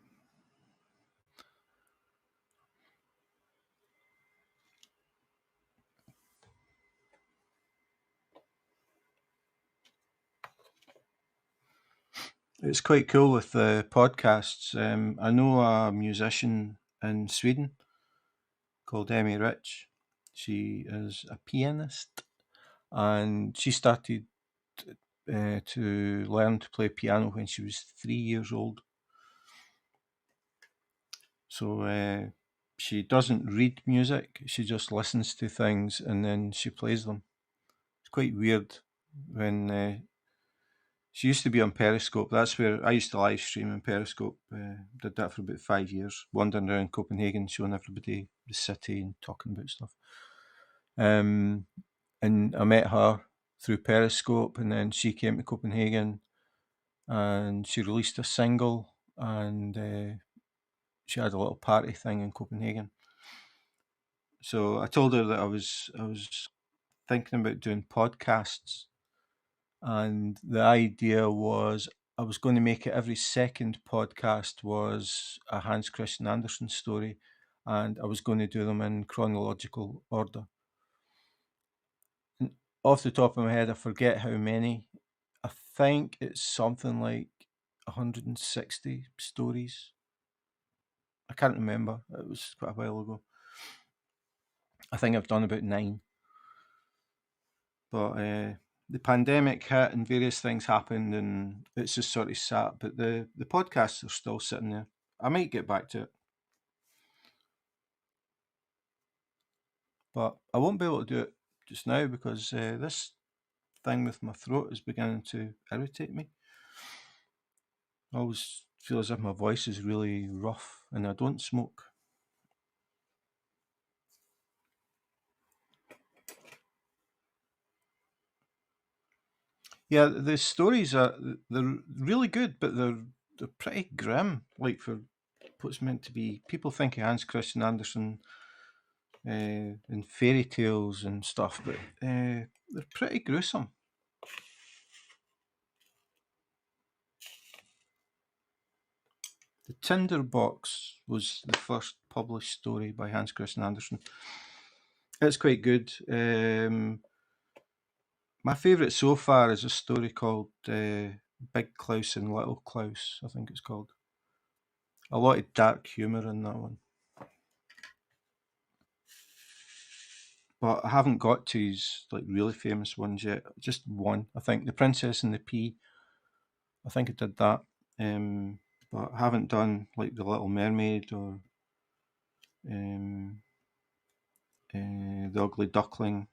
It's quite cool with the podcasts. I know a musician in Sweden called Emmy Rich. She is a pianist and she started to learn to play piano when she was 3 years old. So she doesn't read music, she just listens to things and then she plays them. It's quite weird when She used to be on Periscope. That's where I used to live stream on Periscope. Did that for about 5 years, wandering around Copenhagen, showing everybody the city and talking about stuff. And I met her through Periscope, and then she came to Copenhagen, and she released a single, and she had a little party thing in Copenhagen. So I told her that I was thinking about doing podcasts, and the idea was I was going to make it every second podcast was a Hans Christian Andersen story, and I was going to do them in chronological order. And off the top of my head, I forget how many. I think it's something like 160 stories. I can't remember. It was quite a while ago. I think I've done about 9. But the pandemic hit and various things happened, and it's just sort of sat. But the podcasts are still sitting there. I might get back to it, but I won't be able to do it just now because this thing with my throat is beginning to irritate me. I always feel as if my voice is really rough, and I don't smoke. Yeah, the stories they're really good, but they're pretty grim. Like for what's meant to be, people think of Hans Christian Andersen and fairy tales and stuff, but they're pretty gruesome. The Tinderbox was the first published story by Hans Christian Andersen. It's quite good. My favourite so far is a story called Big Klaus and Little Klaus, I think it's called. A lot of dark humour in that one. But I haven't got to his like really famous ones yet. Just one, I think. The Princess and the Pea. I think I did that. But I haven't done like The Little Mermaid or The Ugly Duckling,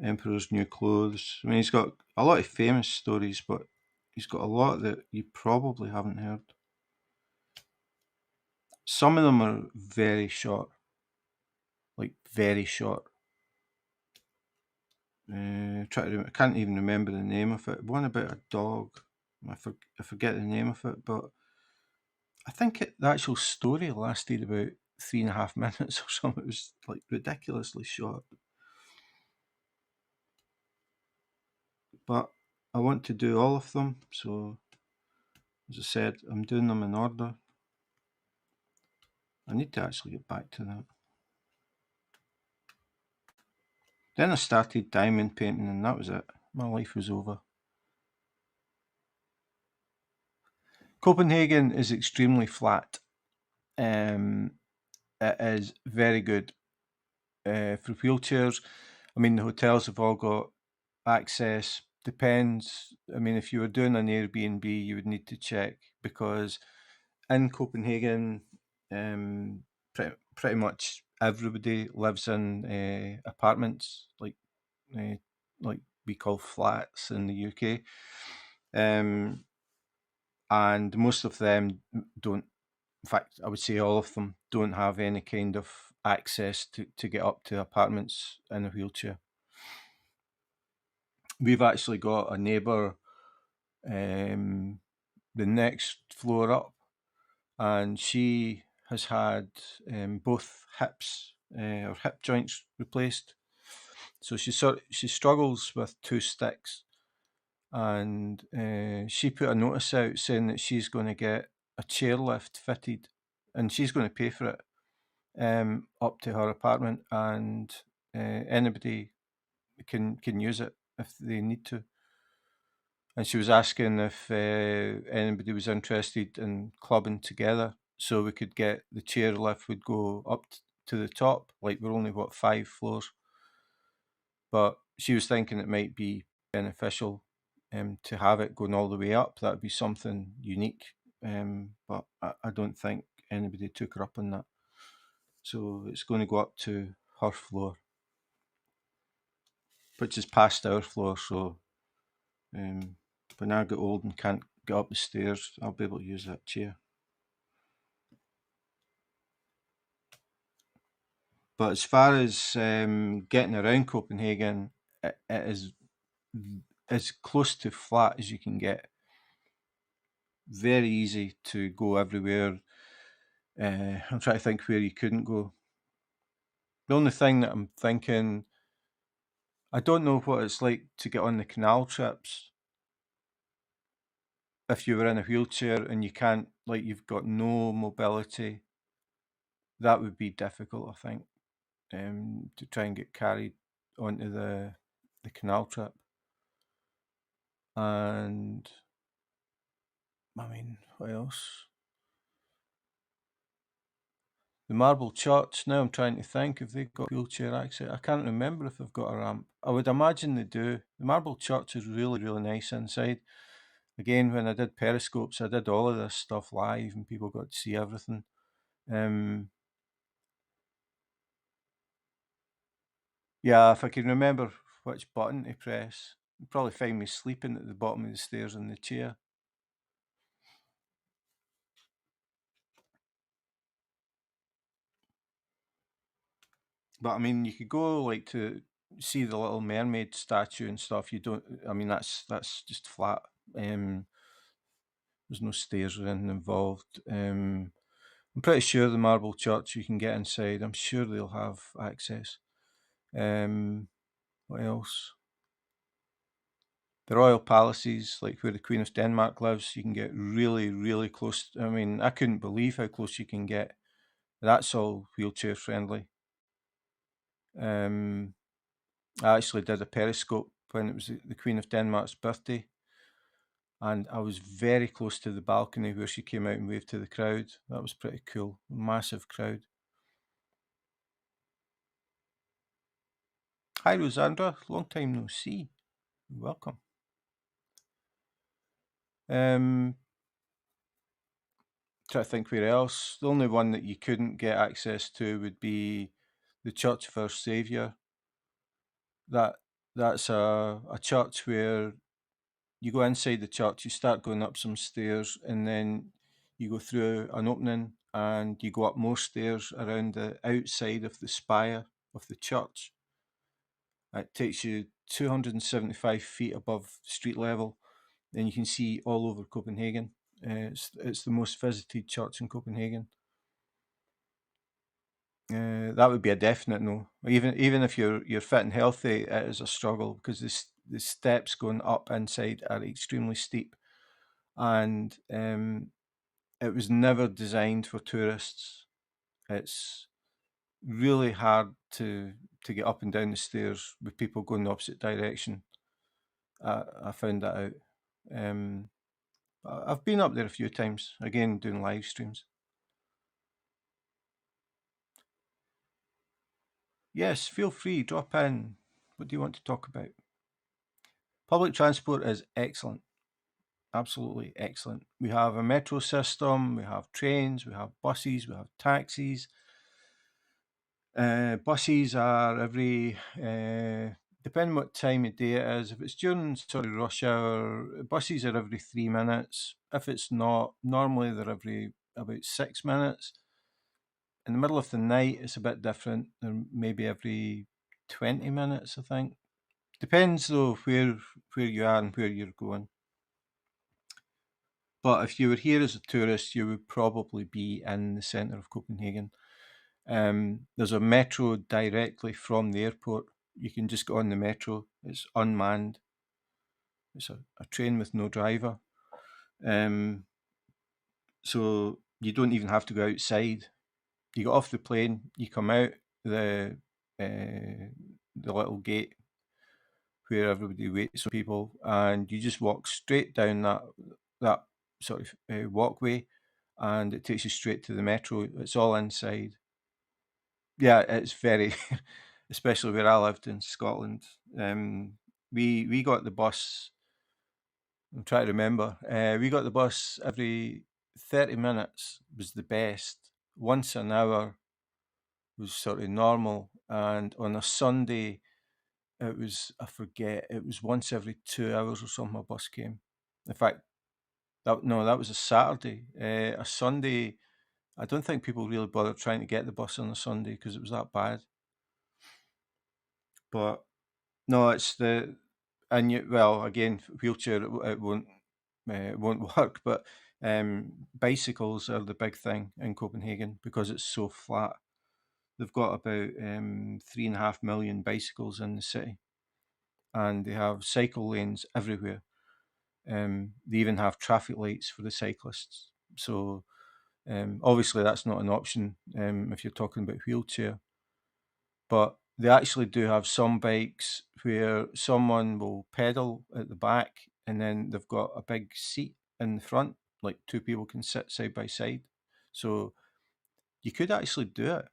Emperor's New Clothes. I mean, he's got a lot of famous stories, but he's got a lot that you probably haven't heard. Some of them are very short, like very short. I can't even remember the name of it. One about a dog. I forget the name of it, but I think the actual story lasted about 3.5 minutes or something. It was like ridiculously short. But I want to do all of them, so as I said, I'm doing them in order. I need to actually get back to that. Then I started diamond painting, and that was it. My life was over. Copenhagen is extremely flat. It is very good for wheelchairs. I mean, the hotels have all got access. Depends. I mean, if you were doing an Airbnb, you would need to check because in Copenhagen, pretty much everybody lives in apartments, like we call flats in the UK, and most of them don't. In fact, I would say all of them don't have any kind of access to get up to apartments in a wheelchair. We've actually got a neighbour the next floor up, and she has had both hips or hip joints replaced. So she struggles with 2 sticks, and she put a notice out saying that she's going to get a chairlift fitted, and she's going to pay for it up to her apartment, and anybody can use it if they need to. And she was asking if anybody was interested in clubbing together so we could get the chairlift would go up to the top. Like we're only 5 floors, but she was thinking it might be beneficial to have it going all the way up. That would be something unique, but I don't think anybody took her up on that. So it's going to go up to her floor, which is past our floor. So When I get old and can't get up the stairs, I'll be able to use that chair. But as far as getting around Copenhagen, it is as close to flat as you can get. Very easy to go everywhere. I'm trying to think where you couldn't go. The only thing that I'm thinking, I don't know what it's like to get on the canal trips if you were in a wheelchair and you can't, like, you've got no mobility. That would be difficult, I think, to try and get carried onto the canal trip. And I mean, what else? The Marble Church, now I'm trying to think if they've got wheelchair access. I can't remember if they've got a ramp. I would imagine they do. The Marble Church is really, really nice inside. Again, when I did Periscopes, I did all of this stuff live and people got to see everything. Yeah, if I can remember which button to press, you'd probably find me sleeping at the bottom of the stairs in the chair. But I mean, you could go like to see the Little Mermaid statue and stuff. You don't. I mean, that's just flat. There's no stairs or anything involved. I'm pretty sure the Marble Church you can get inside. I'm sure they'll have access. What else? The royal palaces, like where the Queen of Denmark lives, you can get really, really close. I mean, I couldn't believe how close you can get. That's all wheelchair friendly. I actually did a periscope when it was the Queen of Denmark's birthday, and I was very close to the balcony where she came out and waved to the crowd. That was pretty cool. Massive crowd. Hi, Rosandra. Long time no see. Welcome. Try to think where else. The only one that you couldn't get access to would be the Church of Our Saviour. That's a church where you go inside the church, you start going up some stairs, and then you go through an opening and you go up more stairs around the outside of the spire of the church. It takes you 275 feet above street level, and you can see all over Copenhagen. It's the most visited church in Copenhagen. That would be a definite no. Even if you're fit and healthy, it is a struggle because the steps going up inside are extremely steep, and it was never designed for tourists. It's really hard to get up and down the stairs with people going the opposite direction. I found that out. I've been up there a few times, again doing live streams. Yes, feel free, drop in. What do you want to talk about? Public transport is excellent. Absolutely excellent. We have a metro system, we have trains, we have buses, we have taxis. Buses are every, depending what time of day it is, if it's during sort of rush hour, buses are every 3 minutes. If it's not, normally they're every about 6 minutes. In the middle of the night, it's a bit different. They're maybe every 20 minutes, I think. Depends though where you are and where you're going. But if you were here as a tourist, you would probably be in the centre of Copenhagen. There's a metro directly from the airport. You can just go on the metro. It's unmanned. It's a train with no driver. So you don't even have to go outside. You get off the plane, you come out the little gate where everybody waits for people, and you just walk straight down that sort of walkway, and it takes you straight to the metro. It's all inside. Yeah, it's very, especially where I lived in Scotland. We got the bus. I'm trying to remember. We got the bus every 30 minutes was the best. Once an hour was sort of normal, and on a Sunday it was, I forget, it was once every 2 hours or something a bus came. In fact, that was a Saturday. A Sunday, I don't think people really bothered trying to get the bus on a Sunday because it was that bad. But no, it's the, and well, again, wheelchair, it won't work, but bicycles are the big thing in Copenhagen because it's so flat. They've got about 3.5 million bicycles in the city, and they have cycle lanes everywhere. They even have traffic lights for the cyclists. So obviously that's not an option if you're talking about wheelchair. But they actually do have some bikes where someone will pedal at the back and then they've got a big seat in the front, like two people can sit side by side. So you could actually do it.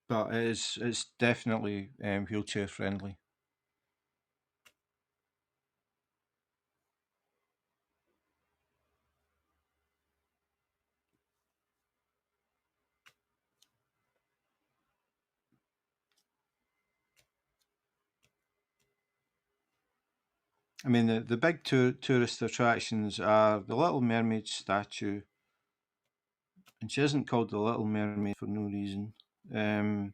But it's definitely wheelchair friendly. I mean, the big tourist attractions are the Little Mermaid statue, and she isn't called the Little Mermaid for no reason. The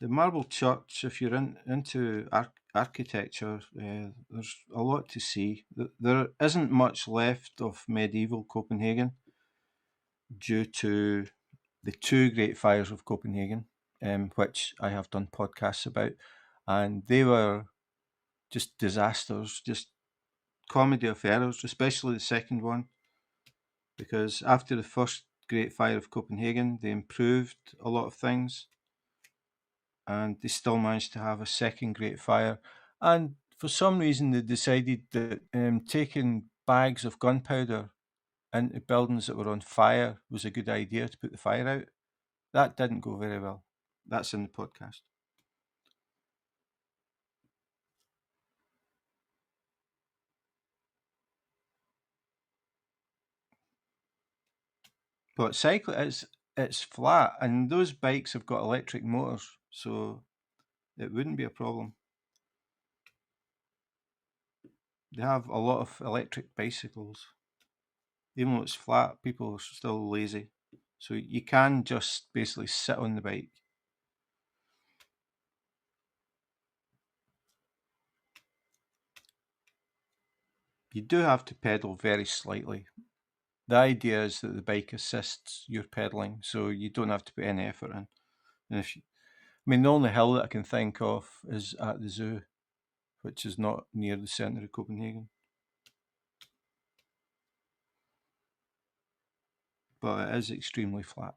Marble Church, if you're into architecture, there's a lot to see. There isn't much left of medieval Copenhagen due to the two Great Fires of Copenhagen, which I have done podcasts about, and they were just disasters, just comedy of errors, especially the second one, because after the first Great Fire of Copenhagen, they improved a lot of things and they still managed to have a second Great Fire. And for some reason, they decided that taking bags of gunpowder into buildings that were on fire was a good idea to put the fire out. That didn't go very well. That's in the podcast. But cycling, it's flat, and those bikes have got electric motors, so it wouldn't be a problem. They have a lot of electric bicycles. Even though it's flat, people are still lazy. So you can just basically sit on the bike. You do have to pedal very slightly. The idea is that the bike assists your pedaling, so you don't have to put any effort in. And I mean, the only hill that I can think of is at the zoo, which is not near the centre of Copenhagen. But it is extremely flat.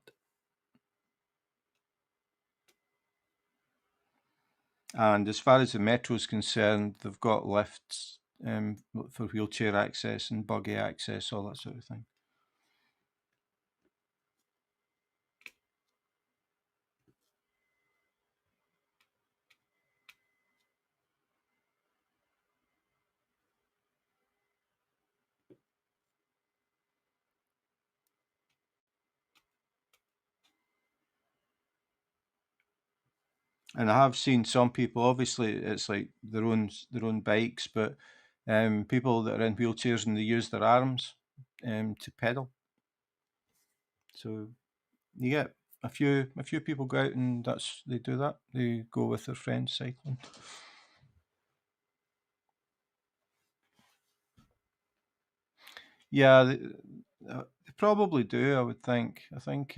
And as far as the metro is concerned, they've got lifts for wheelchair access and buggy access, all that sort of thing. And I have seen some people. Obviously, it's like their own bikes, but people that are in wheelchairs and they use their arms to pedal. So you get a few people go out and they do that. They go with their friends cycling. Yeah, they probably do. I would think. I think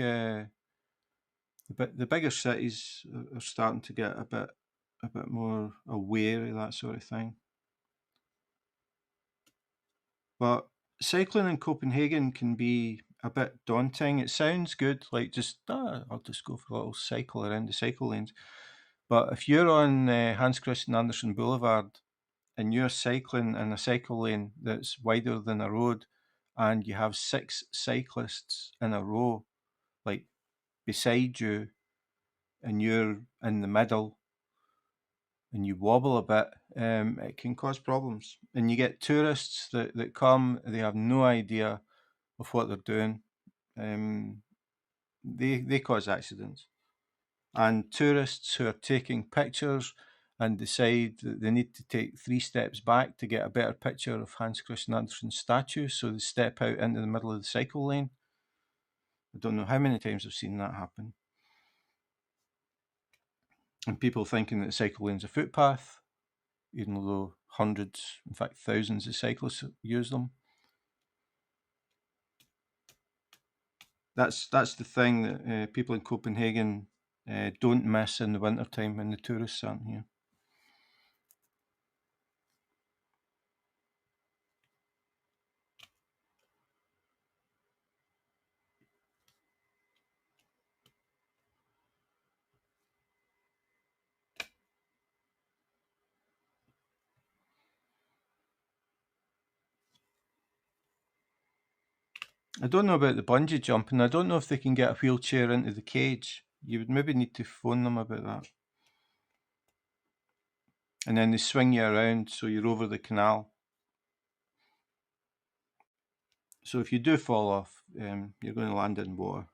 the bigger cities are starting to get a bit more aware of that sort of thing. But cycling in Copenhagen can be a bit daunting. It sounds good, like just I'll just go for a little cycle around the cycle lanes. But if you're on Hans Christian Andersen Boulevard and you're cycling in a cycle lane that's wider than a road, and you have six cyclists in a row, like beside you, and you're in the middle, and you wobble a bit, it can cause problems. And you get tourists that come, they have no idea of what they're doing. They cause accidents. And tourists who are taking pictures and decide that they need to take 3 steps back to get a better picture of Hans Christian Andersen's statue, so they step out into the middle of the cycle lane. I don't know how many times I've seen that happen. And people thinking that the cycle lane's a footpath, even though hundreds, in fact thousands of cyclists use them. That's the thing that people in Copenhagen don't miss in the wintertime when the tourists aren't here. I don't know about the bungee jumping. I don't know if they can get a wheelchair into the cage. You would maybe need to phone them about that. And then they swing you around so you're over the canal. So if you do fall off, you're going to land in water.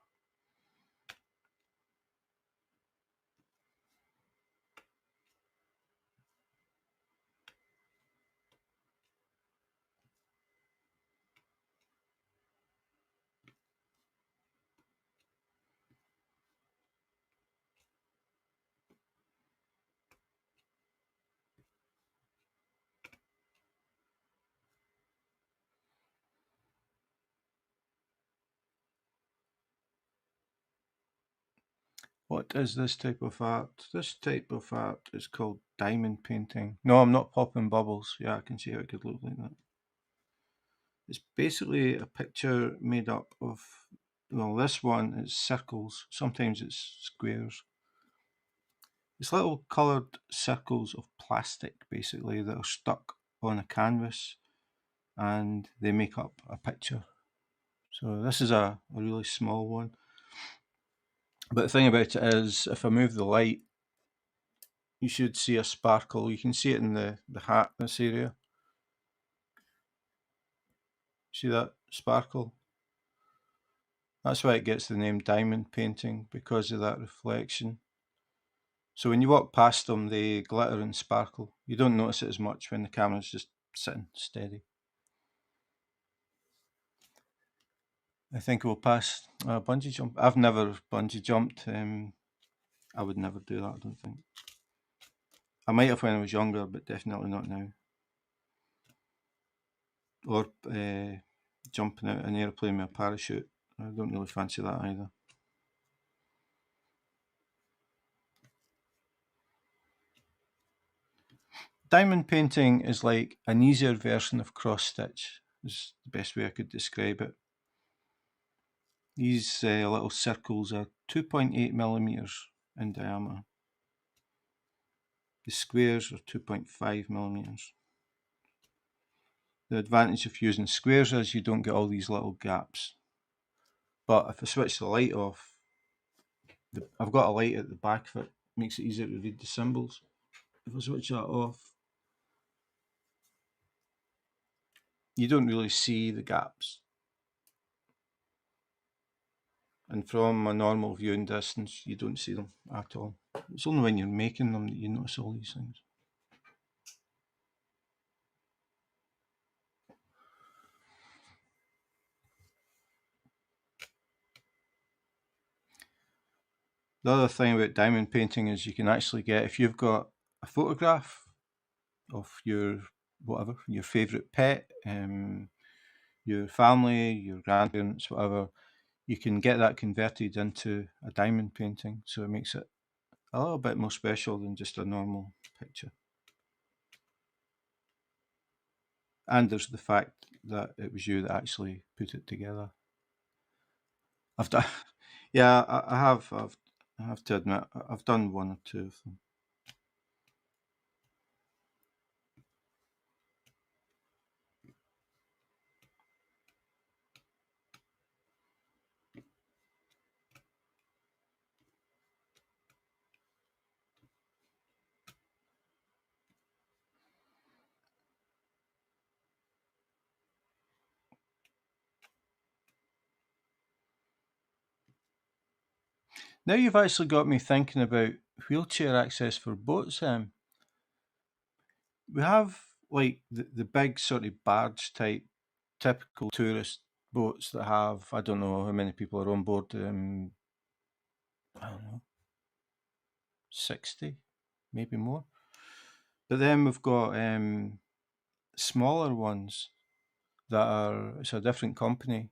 What is this type of art? This type of art is called diamond painting. No, I'm not popping bubbles. Yeah, I can see how it could look like that. It's basically a picture made up of, well, this one is circles. Sometimes it's squares. It's little coloured circles of plastic, basically, that are stuck on a canvas and they make up a picture. So this is a really small one. But the thing about it is, if I move the light, you should see a sparkle. You can see it in the hat, this area. See that sparkle? That's why it gets the name diamond painting, because of that reflection. So when you walk past them, they glitter and sparkle. You don't notice it as much when the camera's just sitting steady. I think we'll pass a bungee jump. I've never bungee jumped. I would never do that, I don't think. I might have when I was younger, but definitely not now. Or jumping out an airplane with a parachute. I don't really fancy that either. Diamond painting is like an easier version of cross stitch, is the best way I could describe it. These little circles are 2.8 millimeters in diameter. The squares are 2.5 millimeters. The advantage of using squares is you don't get all these little gaps. But if I switch the light off, I've got a light at the back of it, makes it easier to read the symbols. If I switch that off, you don't really see the gaps. And from a normal viewing distance, you don't see them at all. It's only when you're making them that you notice all these things. The other thing about diamond painting is you can actually get, if you've got a photograph of your whatever, your favourite pet, your family, your grandparents, whatever, you can get that converted into a diamond painting. So it makes it a little bit more special than just a normal picture. And there's the fact that it was you that actually put it together. I've done, yeah, I have. I have to admit, I've done one or two of them. Now you've actually got me thinking about wheelchair access for boats. We have like the big sort of barge type, typical tourist boats that have, I don't know how many people are on board. I don't know, 60, maybe more. But then we've got smaller ones that are, it's a different company.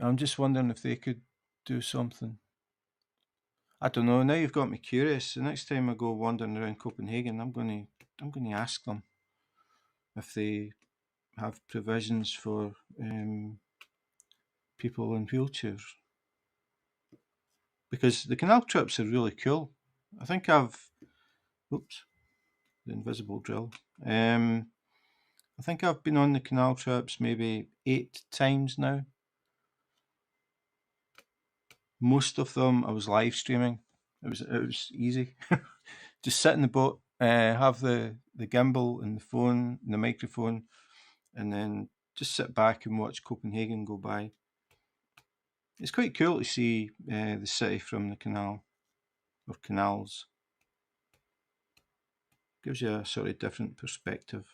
I'm just wondering if they could do something. I don't know. Now you've got me curious. The next time I go wandering around Copenhagen, I'm going to ask them if they have provisions for people in wheelchairs, because the canal trips are really cool. I think oops, the invisible drill. I think I've been on the canal trips maybe 8 times now. Most of them I was live streaming. It was easy. Just sit in the boat, have the gimbal and the phone and the microphone, and then just sit back and watch Copenhagen go by. It's quite cool to see the city from the canal or canals. Gives you a sort of different perspective.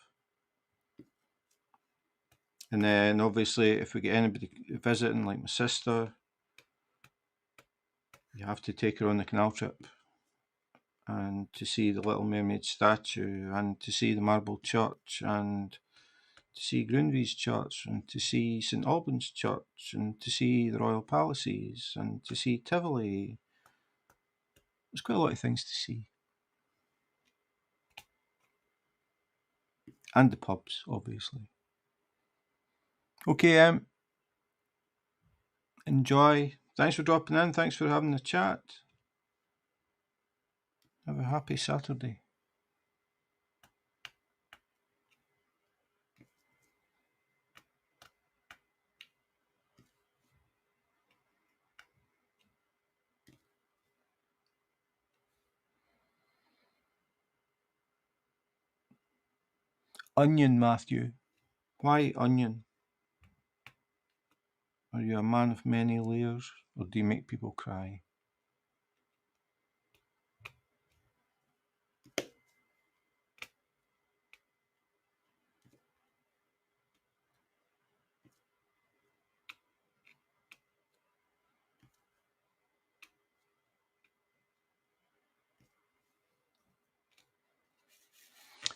And then obviously if we get anybody visiting, like my sister, you have to take her on the canal trip and to see the Little Mermaid statue and to see the Marble Church and to see Grundtvigs Church and to see St Albans Church and to see the Royal Palaces and to see Tivoli. There's quite a lot of things to see. And the pubs, obviously. Okay, enjoy. Thanks for dropping in. Thanks for having the chat. Have a happy Saturday. Onion, Matthew. Why onion? Are you a man of many layers, or do you make people cry?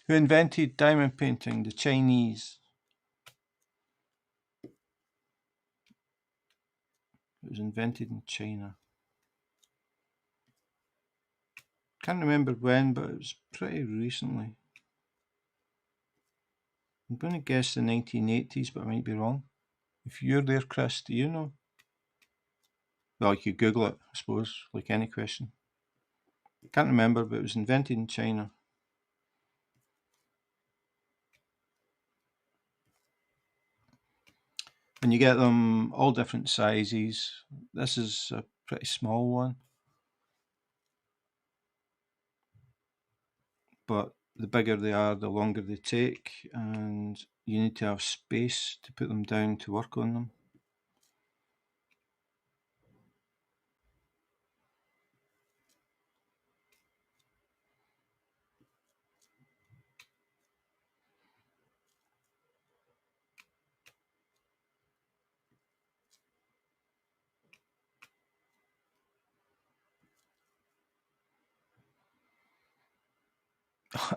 Who invented diamond painting? The Chinese. It was invented in China. Can't remember when, but it was pretty recently. I'm going to guess the 1980s, but I might be wrong. If you're there, Chris, do you know? Well, you could Google it, I suppose, like any question. Can't remember, but it was invented in China. And you get them all different sizes. This is a pretty small one. But the bigger they are, the longer they take, and you need to have space to put them down to work on them.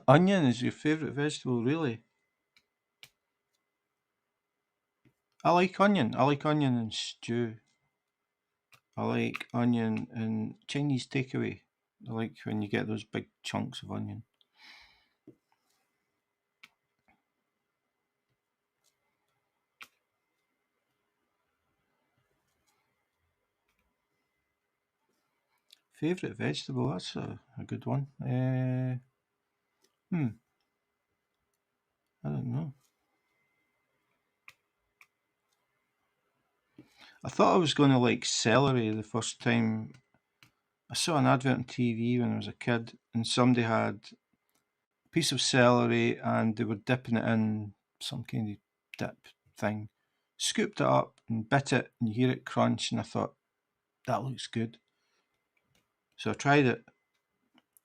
Onion is your favourite vegetable, really? I like onion. I like onion in stew. I like onion in Chinese takeaway. I like when you get those big chunks of onion. Favourite vegetable? That's a good one. I don't know. I thought I was going to like celery the first time. I saw an advert on TV when I was a kid, and somebody had a piece of celery and they were dipping it in some kind of dip thing, scooped it up and bit it, and you hear it crunch, and I thought, that looks good. So I tried it,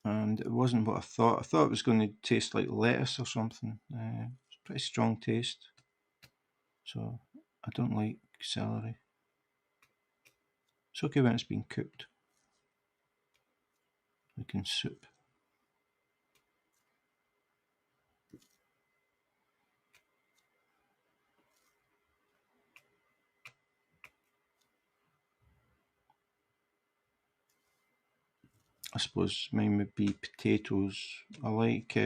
and it wasn't what I thought. I thought it was going to taste like lettuce or something. It's a pretty strong taste. So I don't like celery. It's okay when it's been cooked, like in soup. I suppose mine would be potatoes. I like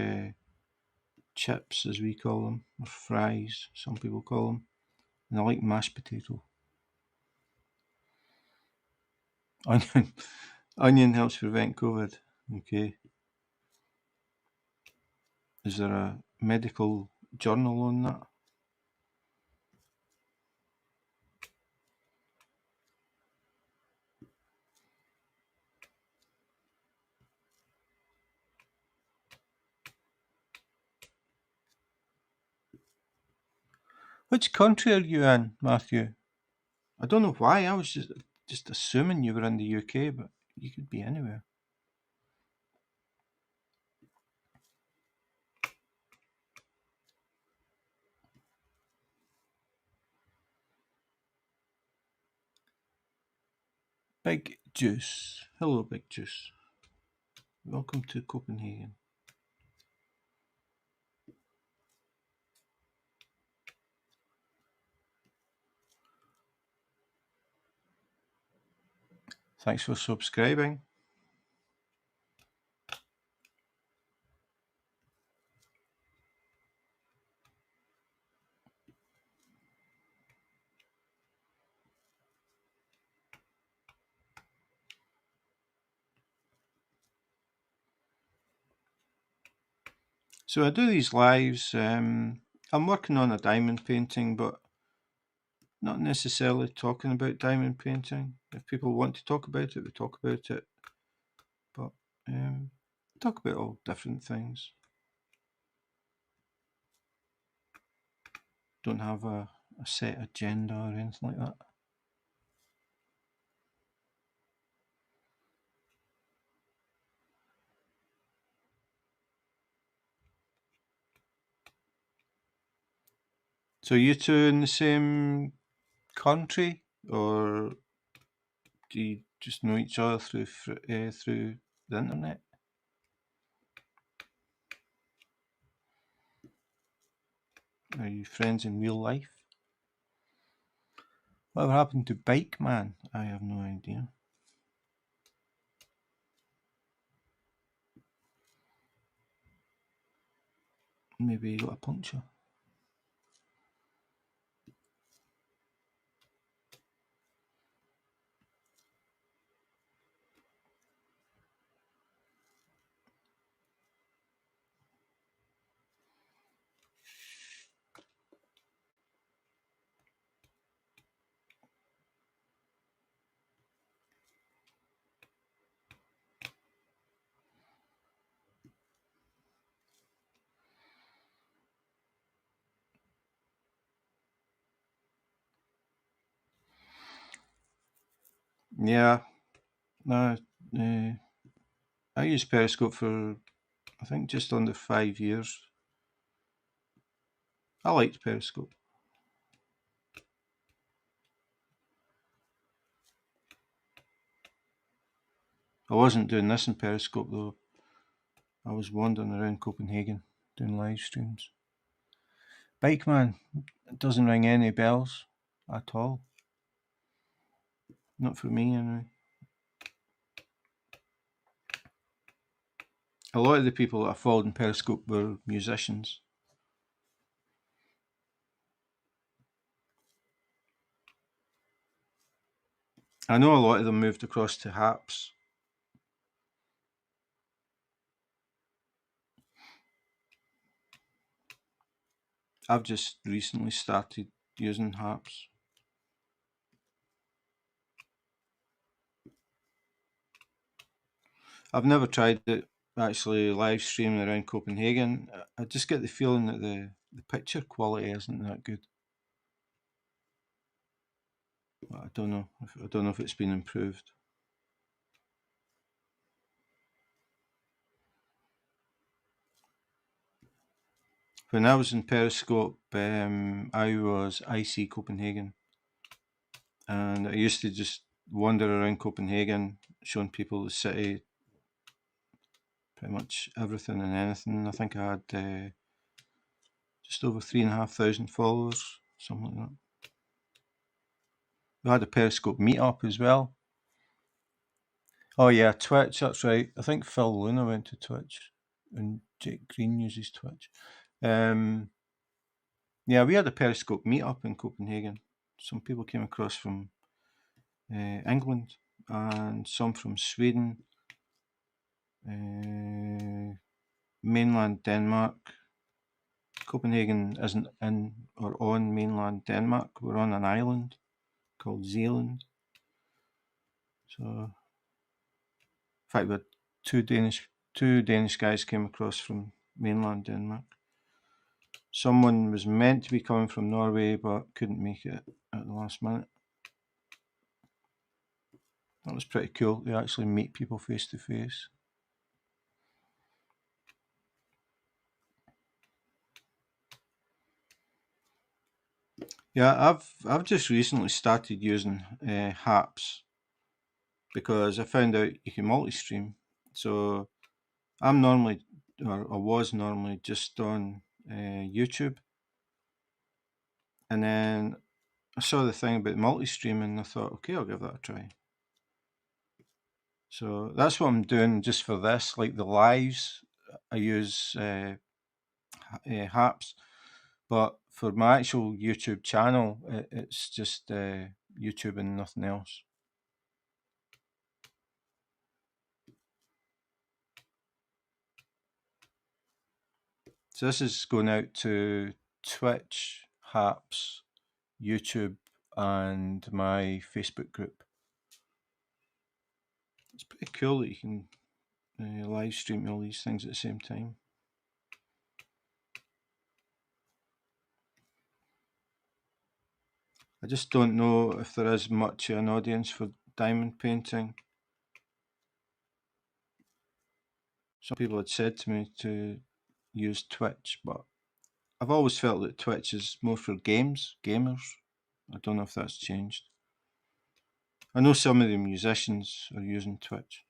chips, as we call them, or fries, some people call them. And I like mashed potato. Onion, onion helps prevent COVID. Okay. Is there a medical journal on that? Which country are you in, Matthew? I don't know why. I was just assuming you were in the UK, but you could be anywhere. Big Juice. Hello, Big Juice. Welcome to Copenhagen. Thanks for subscribing. So I do these lives. I'm working on a diamond painting, but not necessarily talking about diamond painting. If people want to talk about it, we talk about it. But talk about all different things. Don't have a set agenda or anything like that. So you two in the same country, or do you just know each other through the internet? Are you friends in real life? Whatever happened to Bike Man? I have no idea. Maybe he got a puncture. Yeah, no. I used Periscope for I think just under 5 years. I liked Periscope. I wasn't doing this in Periscope though. I was wandering around Copenhagen doing live streams. Bike Man, it doesn't ring any bells at all. Not for me, anyway. A lot of the people that I followed in Periscope were musicians. I know a lot of them moved across to Haps. I've just recently started using Haps. I've never tried it actually live streaming around Copenhagen. I just get the feeling that the picture quality isn't that good. I don't know. I don't know if it's been improved. When I was in Periscope, I was IC Copenhagen, and I used to just wander around Copenhagen, showing people the city, pretty much everything and anything. I think I had just over 3,500 followers, something like that. We had a Periscope meetup as well. Oh yeah, Twitch. That's right. I think Phil Luna went to Twitch, and Jake Green uses Twitch. Yeah, we had a Periscope meetup in Copenhagen. Some people came across from England and some from Sweden, mainland Denmark. Copenhagen isn't in or on mainland Denmark. We're on an island called Zealand. So, in fact, we had two Danish guys came across from mainland Denmark. Someone was meant to be coming from Norway but couldn't make it at the last minute. That was pretty cool to actually meet people face to face. Yeah, I've just recently started using Haps because I found out you can multi-stream. So I'm normally, or I was normally, just on YouTube, and then I saw the thing about multi-streaming, and I thought, okay, I'll give that a try. So that's what I'm doing just for this. Like the lives, I use Haps, but for my actual YouTube channel, it's just YouTube and nothing else. So this is going out to Twitch, Haps, YouTube, and my Facebook group. It's pretty cool that you can live stream all these things at the same time. I just don't know if there is much of an audience for diamond painting. Some people had said to me to use Twitch, but I've always felt that Twitch is more for gamers. I don't know if that's changed. I know some of the musicians are using Twitch.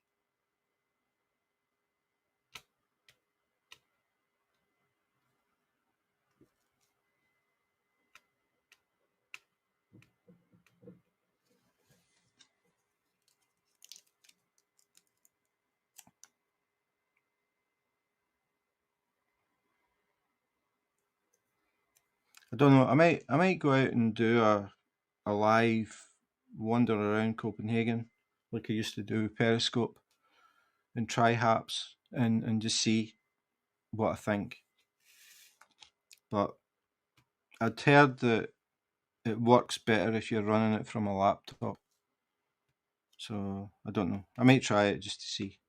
I don't know. I might go out and do a live wander around Copenhagen like I used to do with Periscope and try Haps and just see what I think. But I'd heard that it works better if you're running it from a laptop. So I don't know. I might try it just to see.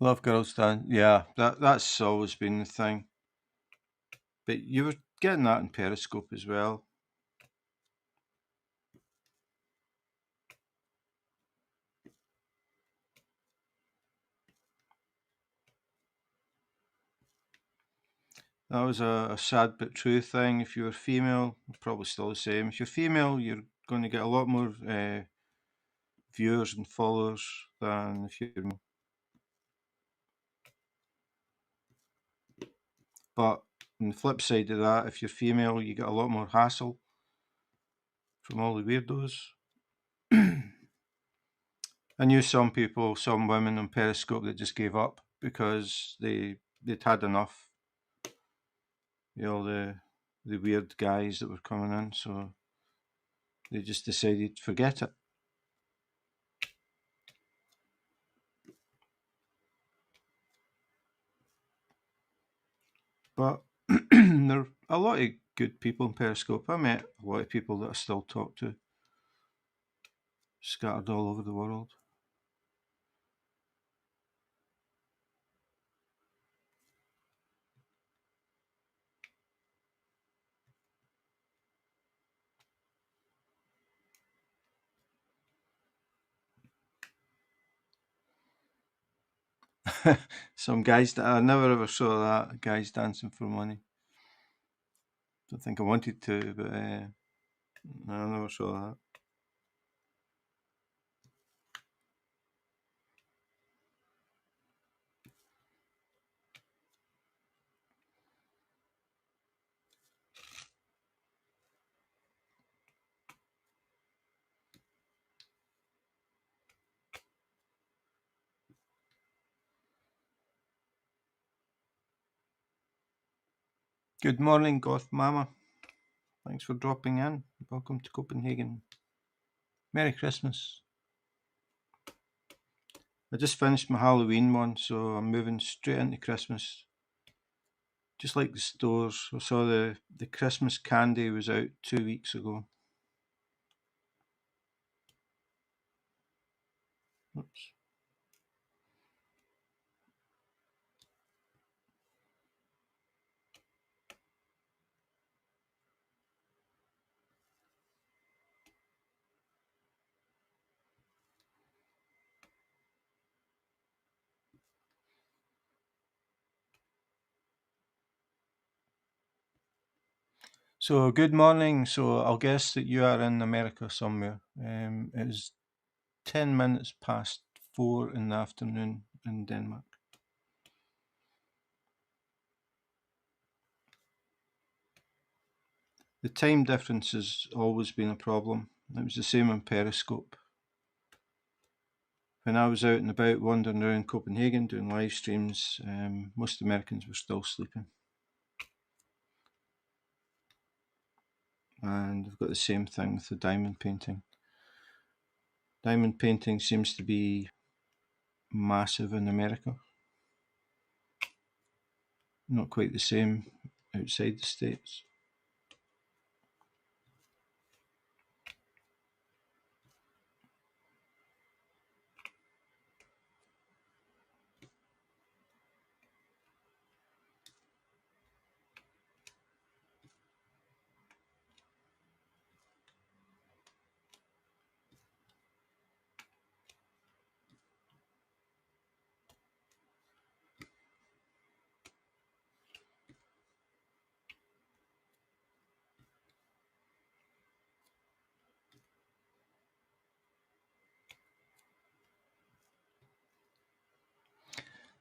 Love Girls Dance. Yeah, that's always been the thing. But you were getting that in Periscope as well. That was a sad but true thing. If you were female, probably still the same. If you're female, you're going to get a lot more viewers and followers than if you're male. But on the flip side of that, if you're female, you get a lot more hassle from all the weirdos. I knew some people, some women on Periscope that just gave up because they'd had enough. You know, the the weird guys that were coming in, so they just decided forget it. But there are a lot of good people in Periscope. I met a lot of people that I still talk to, scattered all over the world. Some guys that I never ever saw that, guys dancing for money. Don't think I wanted to, but I never saw that. Good morning, Goth Mama. Thanks for dropping in. Welcome to Copenhagen. Merry Christmas. I just finished my Halloween one, so I'm moving straight into Christmas. Just like the stores, I saw the Christmas candy was out 2 weeks ago. Oops. So good morning. So I'll guess that you are in America somewhere. It is 10 minutes past 4 in the afternoon in Denmark. The time difference has always been a problem. It was the same on Periscope. When I was out and about wandering around Copenhagen doing live streams, most Americans were still sleeping. And I've got the same thing with the diamond painting. Diamond painting seems to be massive in America. Not quite the same outside the States.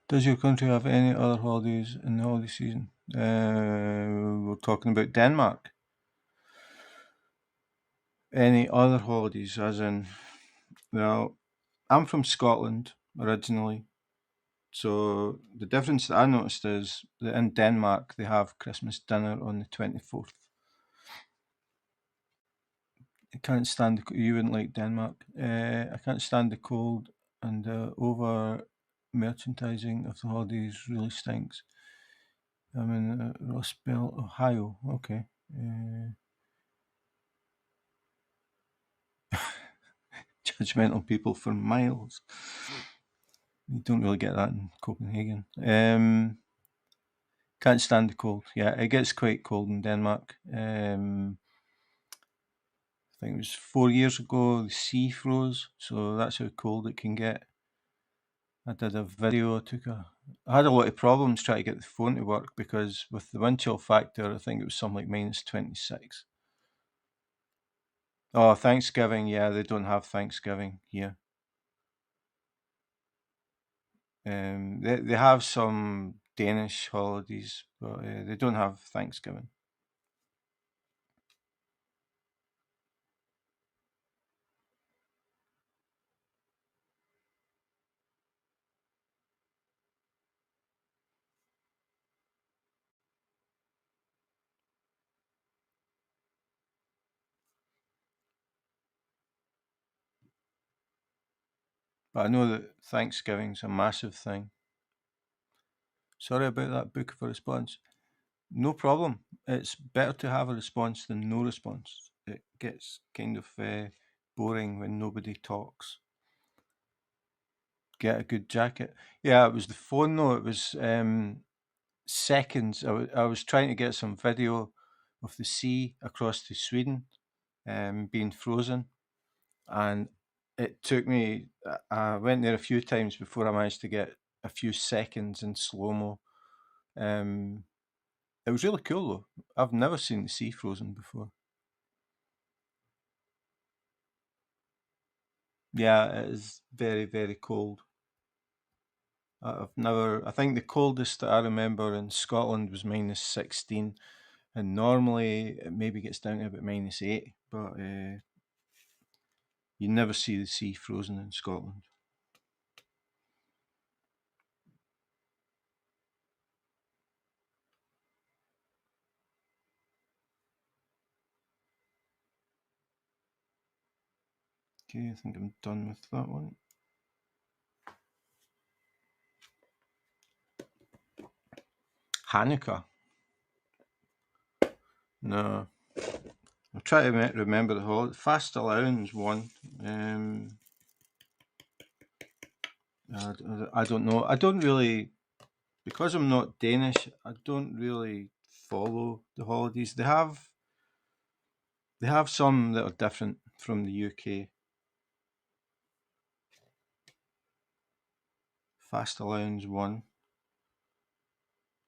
Does your country have any other holidays in the holiday season? We're talking about Denmark. Any other holidays, as in, well, I'm from Scotland originally. So the difference that I noticed is that in Denmark they have Christmas dinner on the 24th. I can't stand you wouldn't like Denmark. I can't stand the cold, and the over merchandising of the holidays really stinks. I'm in Ross Bell, Ohio. Okay. Judgmental people for miles. You don't really get that in Copenhagen. Can't stand the cold. Yeah, it gets quite cold in Denmark. I think it was 4 years ago the sea froze, so that's how cold it can get. I did a video. I had a lot of problems trying to get the phone to work because with the wind chill factor, I think it was something like minus 26. Oh, Thanksgiving. Yeah, they don't have Thanksgiving here. They have some Danish holidays, but they don't have Thanksgiving. But I know that Thanksgiving's a massive thing. Sorry about that book of a response. No problem. It's better to have a response than no response. It gets kind of boring when nobody talks. Get a good jacket. Yeah, it was the phone though. It was seconds. I was trying to get some video of the sea across to Sweden being frozen, and it took me. I went there a few times before I managed to get a few seconds in slow mo. It was really cool though. I've never seen the sea frozen before. Yeah, it is very, very cold. I think the coldest that I remember in Scotland was -16, and normally it maybe gets down to about -8, but you never see the sea frozen in Scotland. Okay, I think I'm done with that one. Hanukkah. No. I'll try to remember the whole. Fast allowance one. I don't know. I don't really, because I'm not Danish. I don't really follow the holidays. They have some that are different from the UK. Fast allowance one,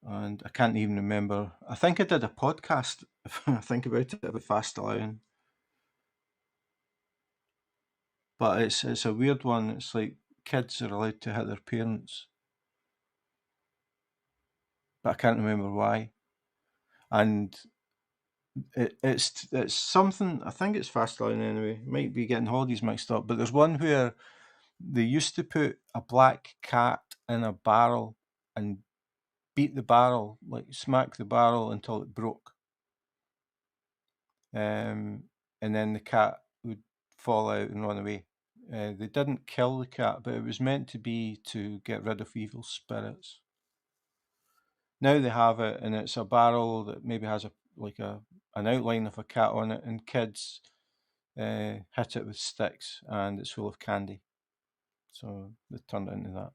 and I can't even remember. I think I did a podcast. If I think about it, about fast allowance, but it's a weird one. It's like kids are allowed to hit their parents, but I can't remember why. And it's something. I think it's fast allowance anyway. Might be getting holidays mixed up, but there's one where they used to put a black cat in a barrel and beat the barrel, like smack the barrel until it broke. And then the cat would fall out and run away. They didn't kill the cat, but it was meant to be to get rid of evil spirits. Now they have it, and it's a barrel that maybe has an outline of a cat on it, and kids hit it with sticks, and it's full of candy. So they turned it into that.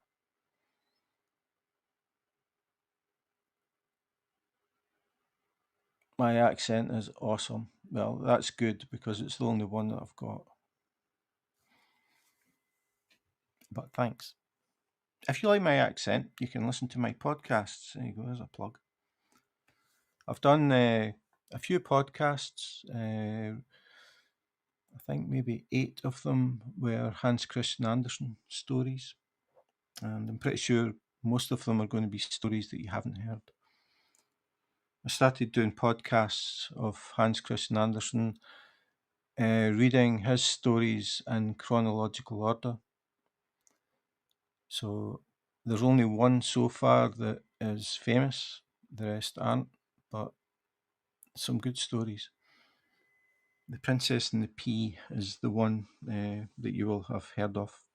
My accent is awesome. Well, that's good because it's the only one that I've got. But thanks. If you like my accent, you can listen to my podcasts. There you go, there's a plug. I've done a few podcasts. I think maybe 8 of them were Hans Christian Andersen stories. And I'm pretty sure most of them are going to be stories that you haven't heard. I started doing podcasts of Hans Christian Andersen, reading his stories in chronological order. So there's only one so far that is famous, the rest aren't, but some good stories. The Princess and the Pea is the one that you will have heard of.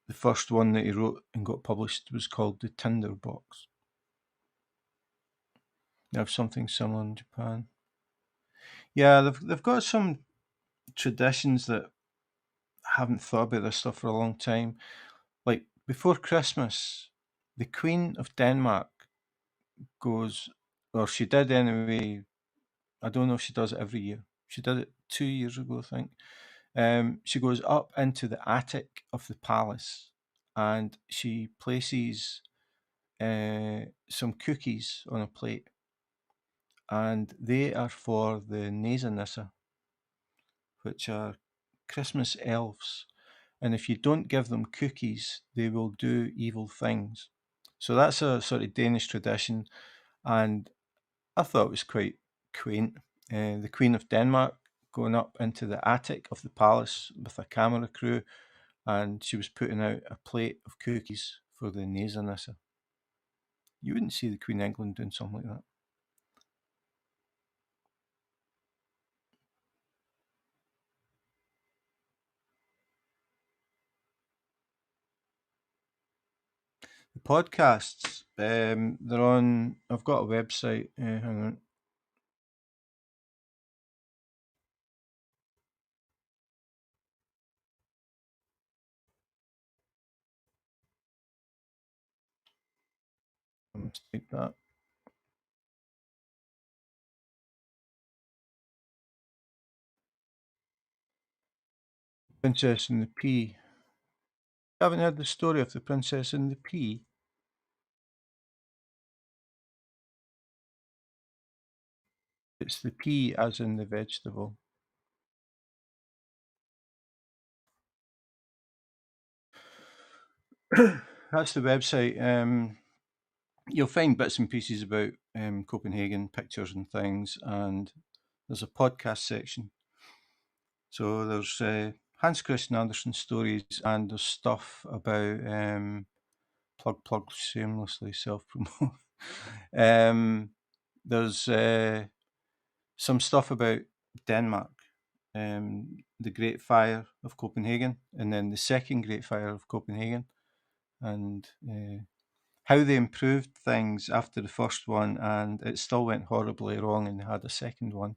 The first one that he wrote and got published was called The Tinder Box. They have something similar in Japan. Yeah, they've got some traditions that I haven't thought about this stuff for a long time. Like before Christmas, the Queen of Denmark goes, or she did anyway. I don't know if she does it every year. She did it 2 years ago, I think. She goes up into the attic of the palace and she places some cookies on a plate, and they are for the Næsenisse, which are Christmas elves. And if you don't give them cookies, they will do evil things. So that's a sort of Danish tradition, and I thought it was quite quaint. The Queen of Denmark going up into the attic of the palace with a camera crew, and she was putting out a plate of cookies for the Næsenisse. You wouldn't see the Queen of England doing something like that. The podcasts, they're on. I've got a website. Hang on. I must take that. Princess and the Pea. I haven't heard the story of the Princess and the Pea. It's the pea as in the vegetable. That's the website. You'll find bits and pieces about Copenhagen, pictures and things, and there's a podcast section. So there's Hans Christian Andersen stories, and there's stuff about plug shamelessly self promote. There's some stuff about Denmark, the Great Fire of Copenhagen, and then the Second Great Fire of Copenhagen, and how they improved things after the first one, and it still went horribly wrong, and they had a second one.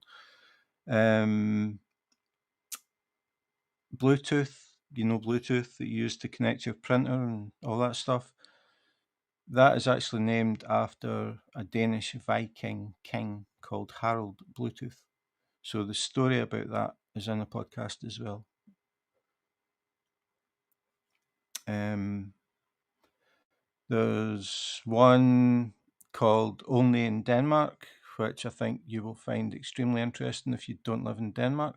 Bluetooth, Bluetooth that you use to connect your printer and all that stuff. That is actually named after a Danish Viking king called Harald Bluetooth. So the story about that is in a podcast as well. There's one called Only in Denmark, which I think you will find extremely interesting if you don't live in Denmark.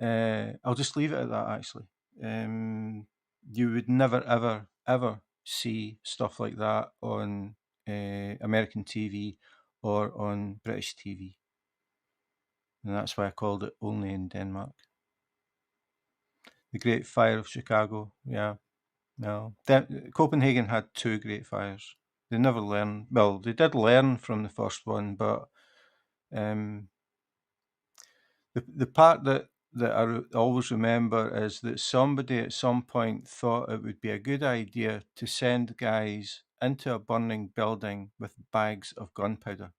I'll just leave it at that, actually. You would never, ever, ever see stuff like that on American TV or on British TV. And that's why I called it Only in Denmark. The Great Fire of Chicago, yeah. No. Copenhagen had two great fires. They never learned. Well, they did learn from the first one, but the part that I always remember is that somebody at some point thought it would be a good idea to send guys into a burning building with bags of gunpowder,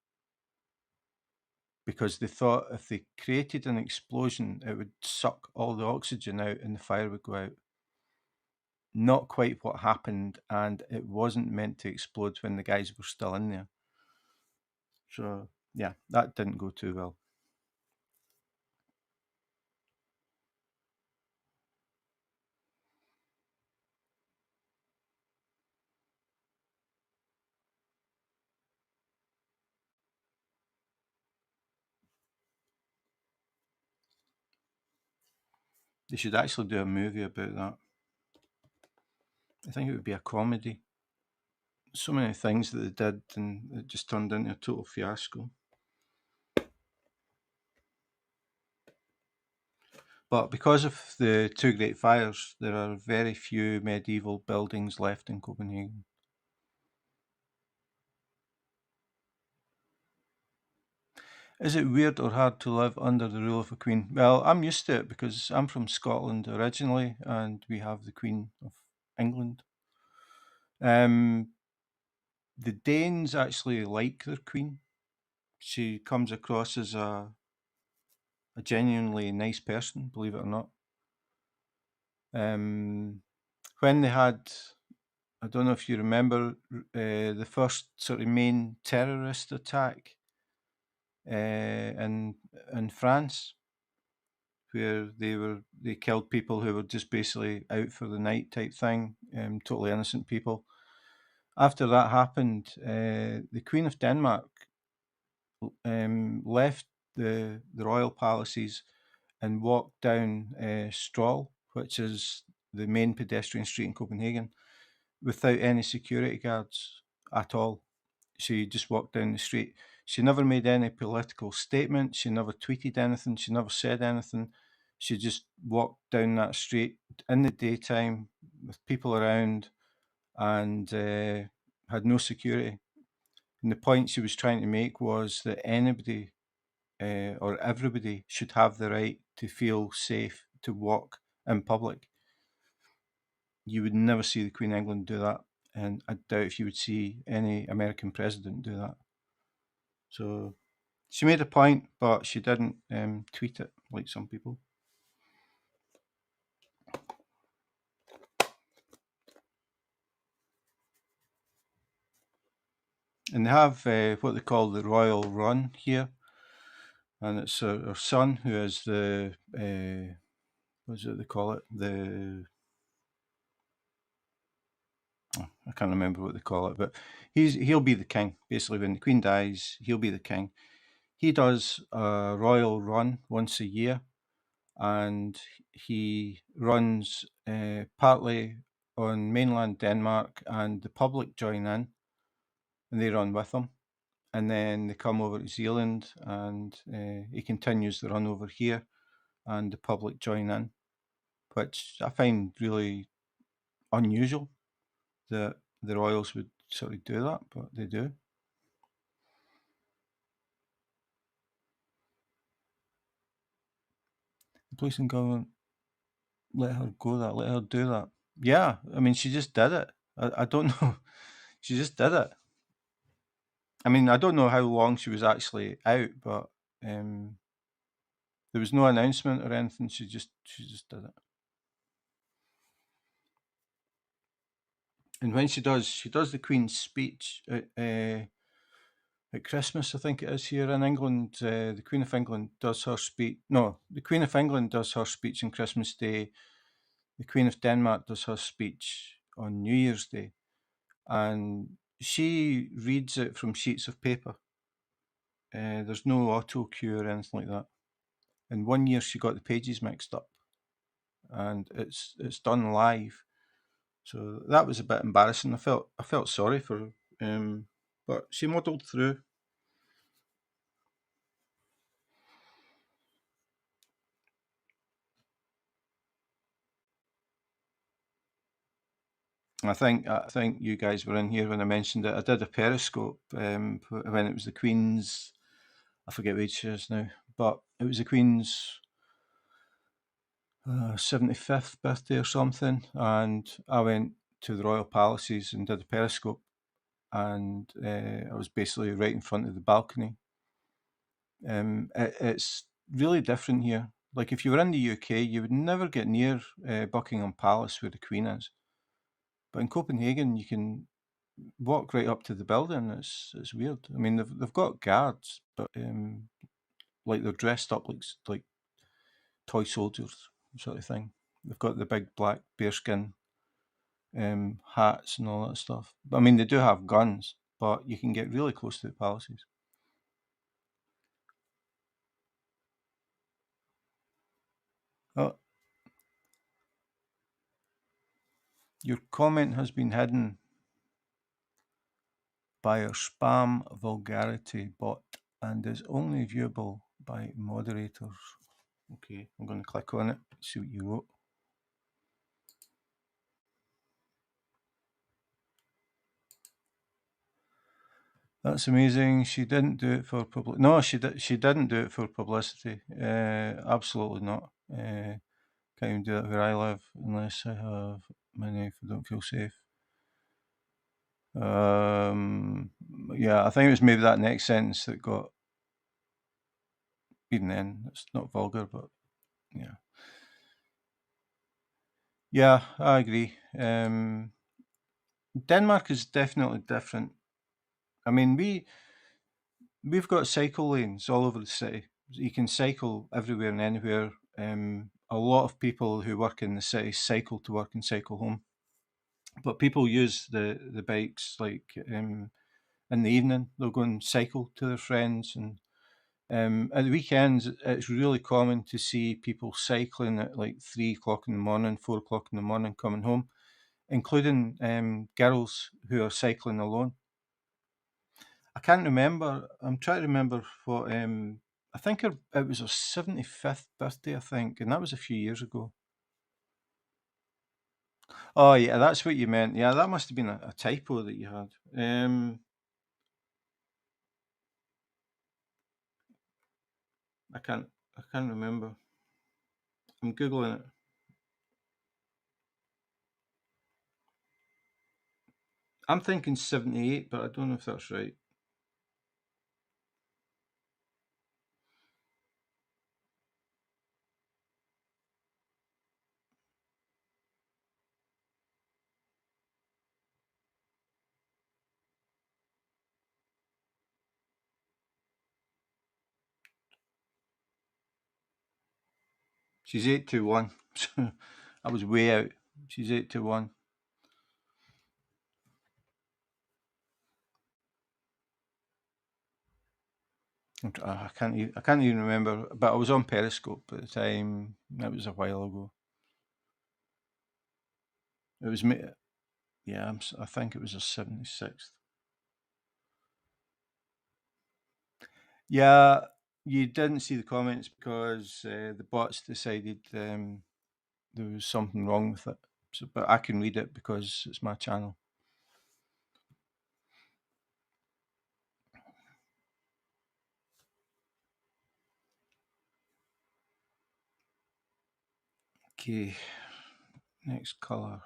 because they thought if they created an explosion, it would suck all the oxygen out and the fire would go out. Not quite what happened, and it wasn't meant to explode when the guys were still in there. So, yeah, that didn't go too well. They should actually do a movie about that. I think it would be a comedy. So many things that they did, and it just turned into a total fiasco. But because of the two great fires, there are very few medieval buildings left in Copenhagen. Is it weird or hard to live under the rule of a queen? Well, I'm used to it because I'm from Scotland originally, and we have the Queen of England. The Danes actually like their queen. She comes across as a genuinely nice person, believe it or not. When they had, I don't know if you remember, the first sort of main terrorist attack in France, where they killed people who were just basically out for the night type thing, totally innocent people. After that happened, the Queen of Denmark left the royal palaces and walked down Stroll, which is the main pedestrian street in Copenhagen, without any security guards at all. She just walked down the street. She never made any political statement. She never tweeted anything. She never said anything. She just walked down that street in the daytime with people around, and had no security. And the point she was trying to make was that anybody or everybody should have the right to feel safe to walk in public. You would never see the Queen of England do that. and I doubt if you would see any American president do that. So she made a point, but she didn't tweet it like some people. And they have what they call the Royal Run here, and it's her son who is the what is it they call it? I can't remember what they call it, but he'll be the king. Basically, when the Queen dies, he'll be the king. He does a royal run once a year, and he runs partly on mainland Denmark, and the public join in, and they run with him. And then they come over to Zealand, and he continues the run over here, and the public join in, which I find really unusual that the royals would sort of do that, but they do. The police and government let her go that, let her do that. Yeah, I mean, she just did it. I don't know. She just did it. I mean, I don't know how long she was actually out, but there was no announcement or anything. She just did it. And when she does the Queen's speech at Christmas, I think it is here in England. The Queen of England does her speech. No, the Queen of England does her speech on Christmas Day. The Queen of Denmark does her speech on New Year's Day, and she reads it from sheets of paper. There's no auto cue or anything like that. And one year she got the pages mixed up, and it's done live. So that was a bit embarrassing. I felt sorry for her, but she muddled through. I think you guys were in here when I mentioned it. I did a Periscope when it was the Queen's. I forget which it is now, but it was the Queen's 75th birthday or something, and I went to the Royal Palaces and did a Periscope, and I was basically right in front of the balcony. It's really different here. Like if you were in the UK, you would never get near Buckingham Palace where the Queen is, but in Copenhagen you can walk right up to the building. It's weird. I mean, they've got guards, but like they're dressed up like toy soldiers sort of thing. They've got the big black bearskin hats and all that stuff. But I mean, they do have guns, but you can get really close to the palaces. Oh, your comment has been hidden by our spam vulgarity bot and is only viewable by moderators. Okay, I'm going to click on it, see what you wrote. That's amazing. She didn't do it for publicity. No, she didn't do it for publicity. Absolutely not. Can't even do it where I live unless I have money if I don't feel safe. Yeah, I think it was maybe that next sentence that got. Even then, it's not vulgar, but yeah. Yeah, I agree. Denmark is definitely different. I mean, we've got cycle lanes all over the city. You can cycle everywhere and anywhere. A lot of people who work in the city cycle to work and cycle home. But people use the bikes like in the evening. They'll go and cycle to their friends, and at the weekends it's really common to see people cycling at like 3 o'clock in the morning, 4 o'clock in the morning, coming home, including girls who are cycling alone. I can't remember. I'm trying to remember what. I think it was her 75th birthday, I think, and that was a few years ago. Oh yeah, that's what you meant. Yeah, that must have been a typo that you had. I can't remember. I'm googling it. I'm thinking 78, but I don't know if that's right. She's 8-1. So I was way out. She's 8-1. I can't. I can't even remember. But I was on Periscope at the time. That was a while ago. It was me. Yeah, I think it was a 76th. Yeah, you didn't see the comments because the bots decided there was something wrong with it. So, but I can read it because it's my channel. Okay, next color.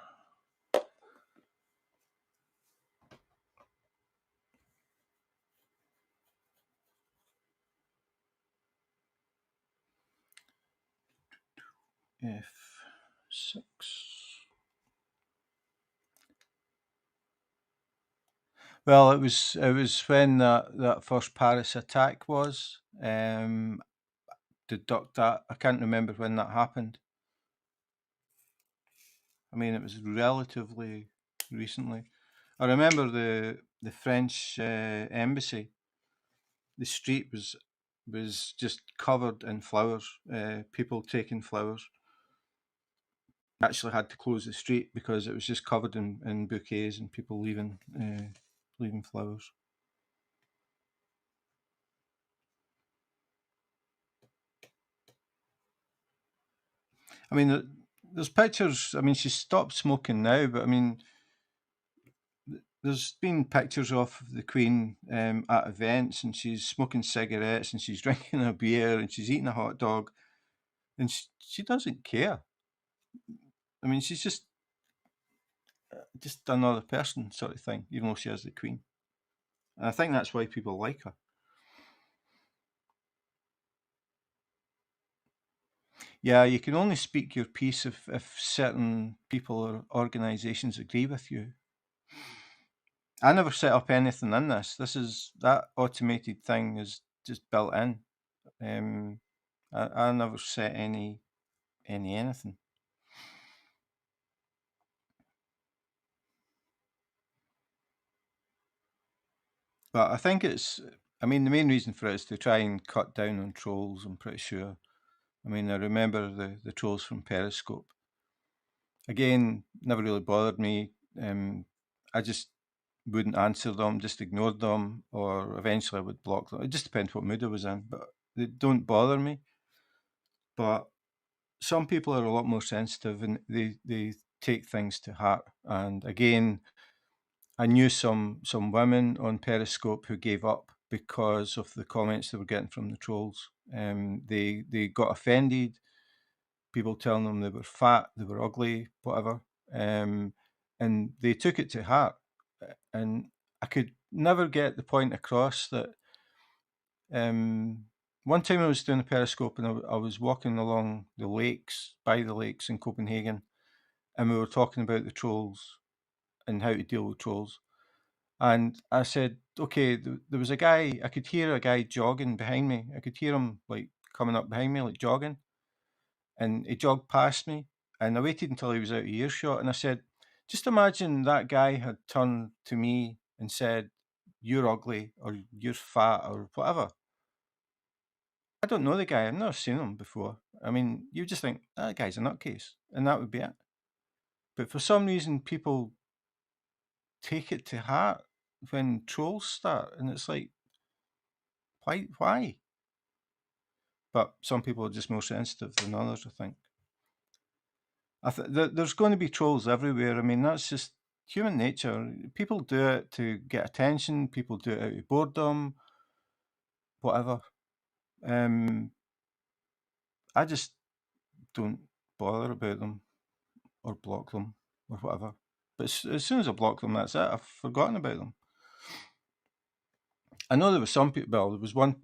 F6. Well, it was when that first Paris attack was. Deduct that. I can't remember when that happened. I mean, it was relatively recently. I remember the French embassy. The street was just covered in flowers. People taking flowers. Actually, had to close the street because it was just covered in bouquets and people leaving flowers. I mean, there's pictures. I mean, she's stopped smoking now, but I mean, there's been pictures of the Queen at events, and she's smoking cigarettes, and she's drinking a beer, and she's eating a hot dog, and she doesn't care. I mean, she's just another person, sort of thing, even though she is the Queen. And I think that's why people like her. Yeah, you can only speak your piece if certain people or organisations agree with you. I never set up anything in this. That automated thing is just built in. I never set anything. But I think I mean, the main reason for it is to try and cut down on trolls, I'm pretty sure. I mean, I remember the trolls from Periscope. Again, never really bothered me. I just wouldn't answer them, just ignored them, or eventually I would block them. It just depends what mood I was in, but they don't bother me. But some people are a lot more sensitive and they take things to heart. And again, I knew some women on Periscope who gave up because of the comments they were getting from the trolls. They got offended. People telling them they were fat, they were ugly, whatever, and they took it to heart. And I could never get the point across that. One time I was doing a Periscope and I was walking along the lakes, by the lakes in Copenhagen, and we were talking about the trolls and how to deal with trolls. And I said, okay, there was a guy, I could hear a guy jogging behind me. I could hear him like coming up behind me, like jogging. And he jogged past me. And I waited until he was out of earshot. And I said, just imagine that guy had turned to me and said, you're ugly or you're fat or whatever. I don't know the guy. I've never seen him before. I mean, you just think, that guy's a nutcase. And that would be it. But for some reason, people take it to heart when trolls start. And it's like, why? But some people are just more sensitive than others, I think. There's going to be trolls everywhere. I mean, that's just human nature. People do it to get attention. People do it out of boredom, whatever. I just don't bother about them or block them or whatever. But as soon as I block them, that's it. I've forgotten about them. I know there was some people. Well, there was one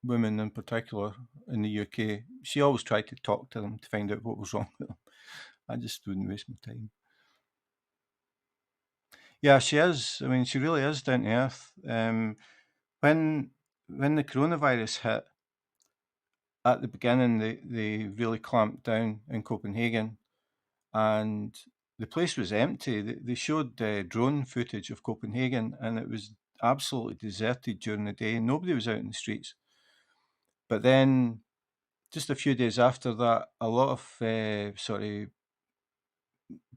woman in particular in the UK. She always tried to talk to them to find out what was wrong with them. I just wouldn't waste my time. Yeah, she is. I mean, she really is down to earth. When the coronavirus hit at the beginning, they really clamped down in Copenhagen, and the place was empty. They showed drone footage of Copenhagen, and it was absolutely deserted during the day. Nobody was out in the streets. But then, just a few days after that, a lot of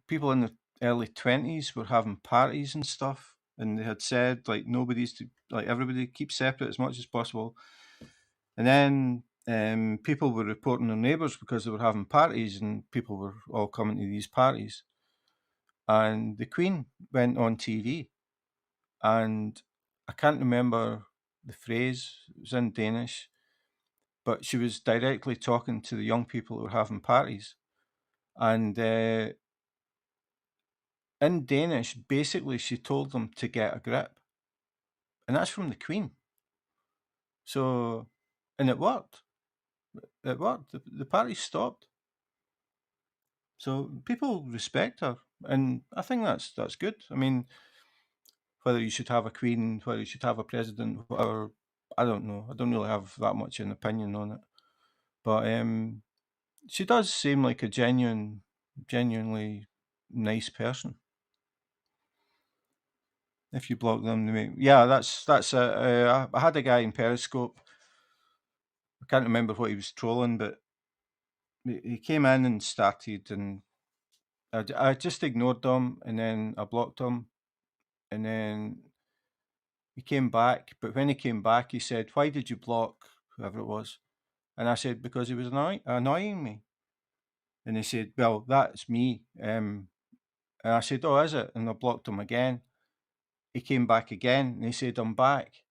people in the early 20s were having parties and stuff, and they had said like everybody keep separate as much as possible. And then people were reporting their neighbours because they were having parties, and people were all coming to these parties. And the Queen went on TV, and I can't remember the phrase, it was in Danish, but she was directly talking to the young people who were having parties. And in Danish, basically, she told them to get a grip. And that's from the Queen. So, and it worked. It worked. The party stopped. So people respect her. And I think that's good. I mean, whether you should have a queen, whether you should have a president, whatever, I don't know. I don't really have that much an opinion on it. But she does seem like a genuinely nice person. If you block them, yeah, that's I had a guy in Periscope. I can't remember what he was trolling, but he came in and started, and I just ignored him, and then I blocked him, and then he came back. But when he came back, he said, "Why did you block whoever it was?" And I said, "Because he was annoying me." And he said, "Well, that's me." And I said, "Oh, is it?" And I blocked him again. He came back again, and he said, "I'm back."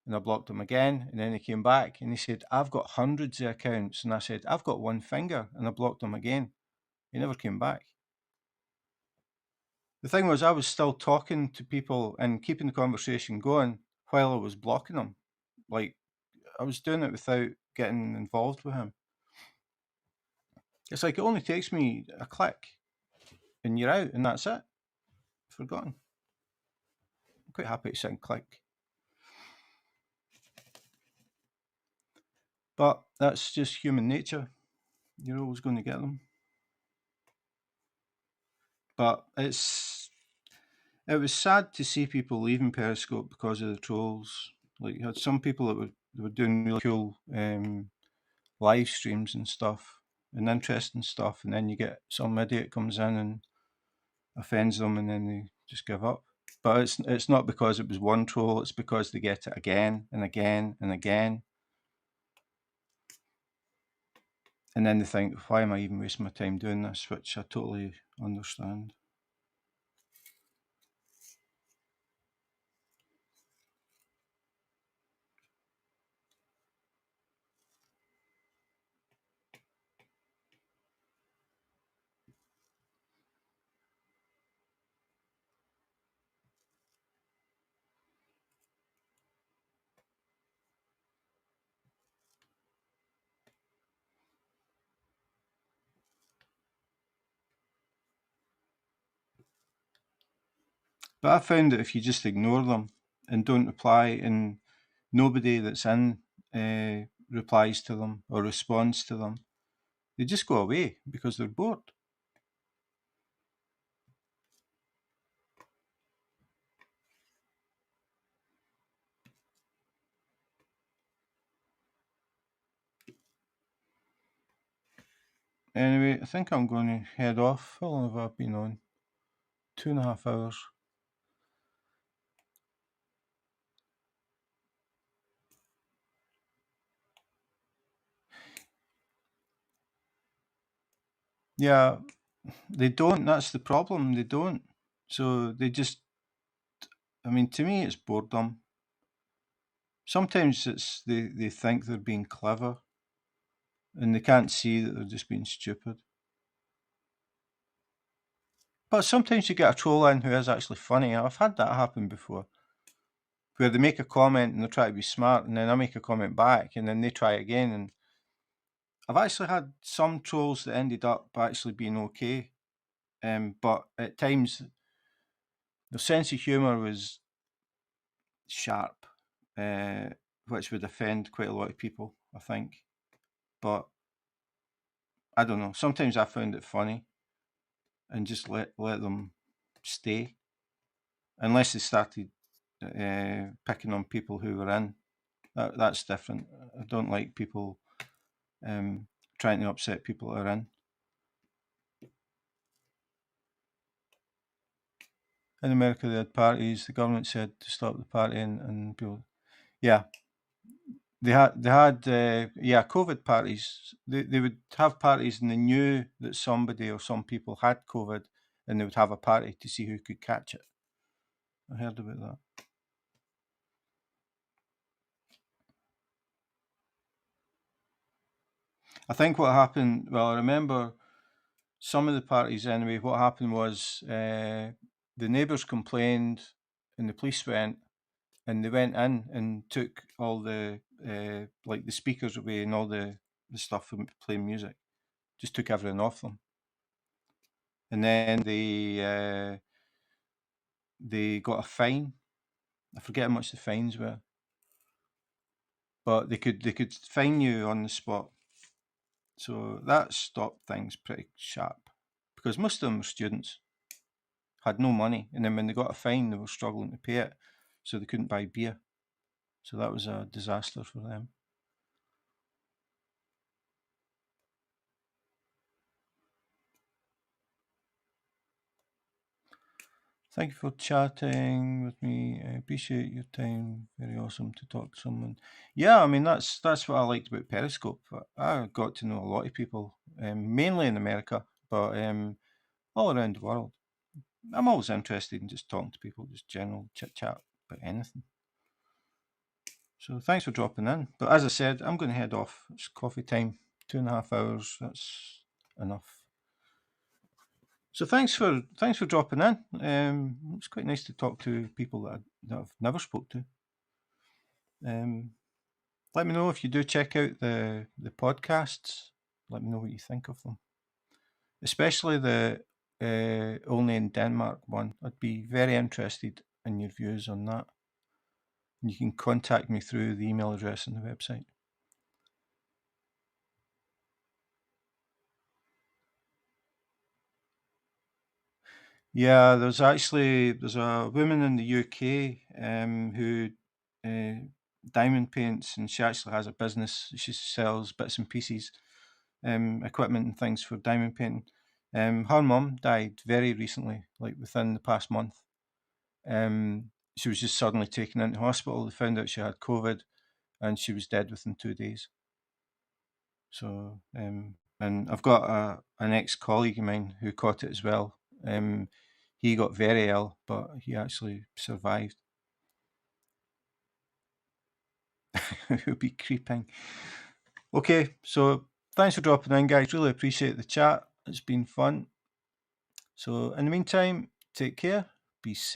And I blocked him again, and then he came back, and he said, "I've got hundreds of accounts." And I said, "I've got one finger," and I blocked him again. He never came back. The thing was, I was still talking to people and keeping the conversation going while I was blocking them. Like, I was doing it without getting involved with him. It's like it only takes me a click, and you're out, and that's it. Forgotten. I'm quite happy to sit and click. But that's just human nature. You're always going to get them. But it was sad to see people leaving Periscope because of the trolls. Like, you had some people that were doing really cool live streams and stuff and interesting stuff, and then you get some idiot comes in and offends them, and then they just give up. But it's not because it was one troll; it's because they get it again and again and again, and then they think, "Why am I even wasting my time doing this?" Which I totally understand. But I found that if you just ignore them and don't reply, and nobody that's in replies to them or responds to them, they just go away because they're bored. Anyway, I think I'm going to head off. How long have I been on? 2.5 hours. Yeah, they don't. That's the problem. They don't. So they just, I mean, to me, it's boredom. Sometimes they think they're being clever and they can't see that they're just being stupid. But sometimes you get a troll in who is actually funny. I've had that happen before, where they make a comment and they try to be smart, and then I make a comment back, and then they try again. And I've actually had some trolls that ended up actually being okay, but at times the sense of humour was sharp, which would offend quite a lot of people, I think. But I don't know. Sometimes I found it funny and just let them stay, unless they started picking on people who were in. That's different. I don't like people trying to upset people that are in. In America, they had parties. The government said to stop the partying, and people, yeah, they had COVID parties. They would have parties, and they knew that somebody or some people had COVID, and they would have a party to see who could catch it. I heard about that. I think what happened. Well, I remember some of the parties anyway. What happened was the neighbours complained, and the police went, and they went in and took all the like the speakers away and all the stuff from playing music. Just took everything off them, and then they got a fine. I forget how much the fines were, but they could fine you on the spot. So that stopped things pretty sharp, because most of them were students, had no money, and then when they got a fine, they were struggling to pay it, so they couldn't buy beer. So that was a disaster for them. Thank you for chatting with me. I appreciate your time. Very awesome to talk to someone. Yeah, I mean that's what I liked about Periscope. I got to know a lot of people, mainly in America, but all around the world. I'm always interested in just talking to people, just general chit chat about anything. So thanks for dropping in. But as I said, I'm going to head off. It's coffee time. 2.5 hours. That's enough. So thanks for dropping in. It's quite nice to talk to people that I've never spoke to. Let me know if you do check out the podcasts. Let me know what you think of them, especially the Only in Denmark one. I'd be very interested in your views on that. And you can contact me through the email address on the website. Yeah, there's a woman in the UK who diamond paints, and she actually has a business. She sells bits and pieces, equipment and things for diamond painting. Her mum died very recently, like within the past month. She was just suddenly taken into hospital. They found out she had COVID, and she was dead within 2 days. So, and I've got an ex-colleague of mine who caught it as well. He got very ill, but he actually survived. He'll be creeping. Okay, so thanks for dropping in, guys. Really appreciate the chat. It's been fun. So, in the meantime, take care. Be safe.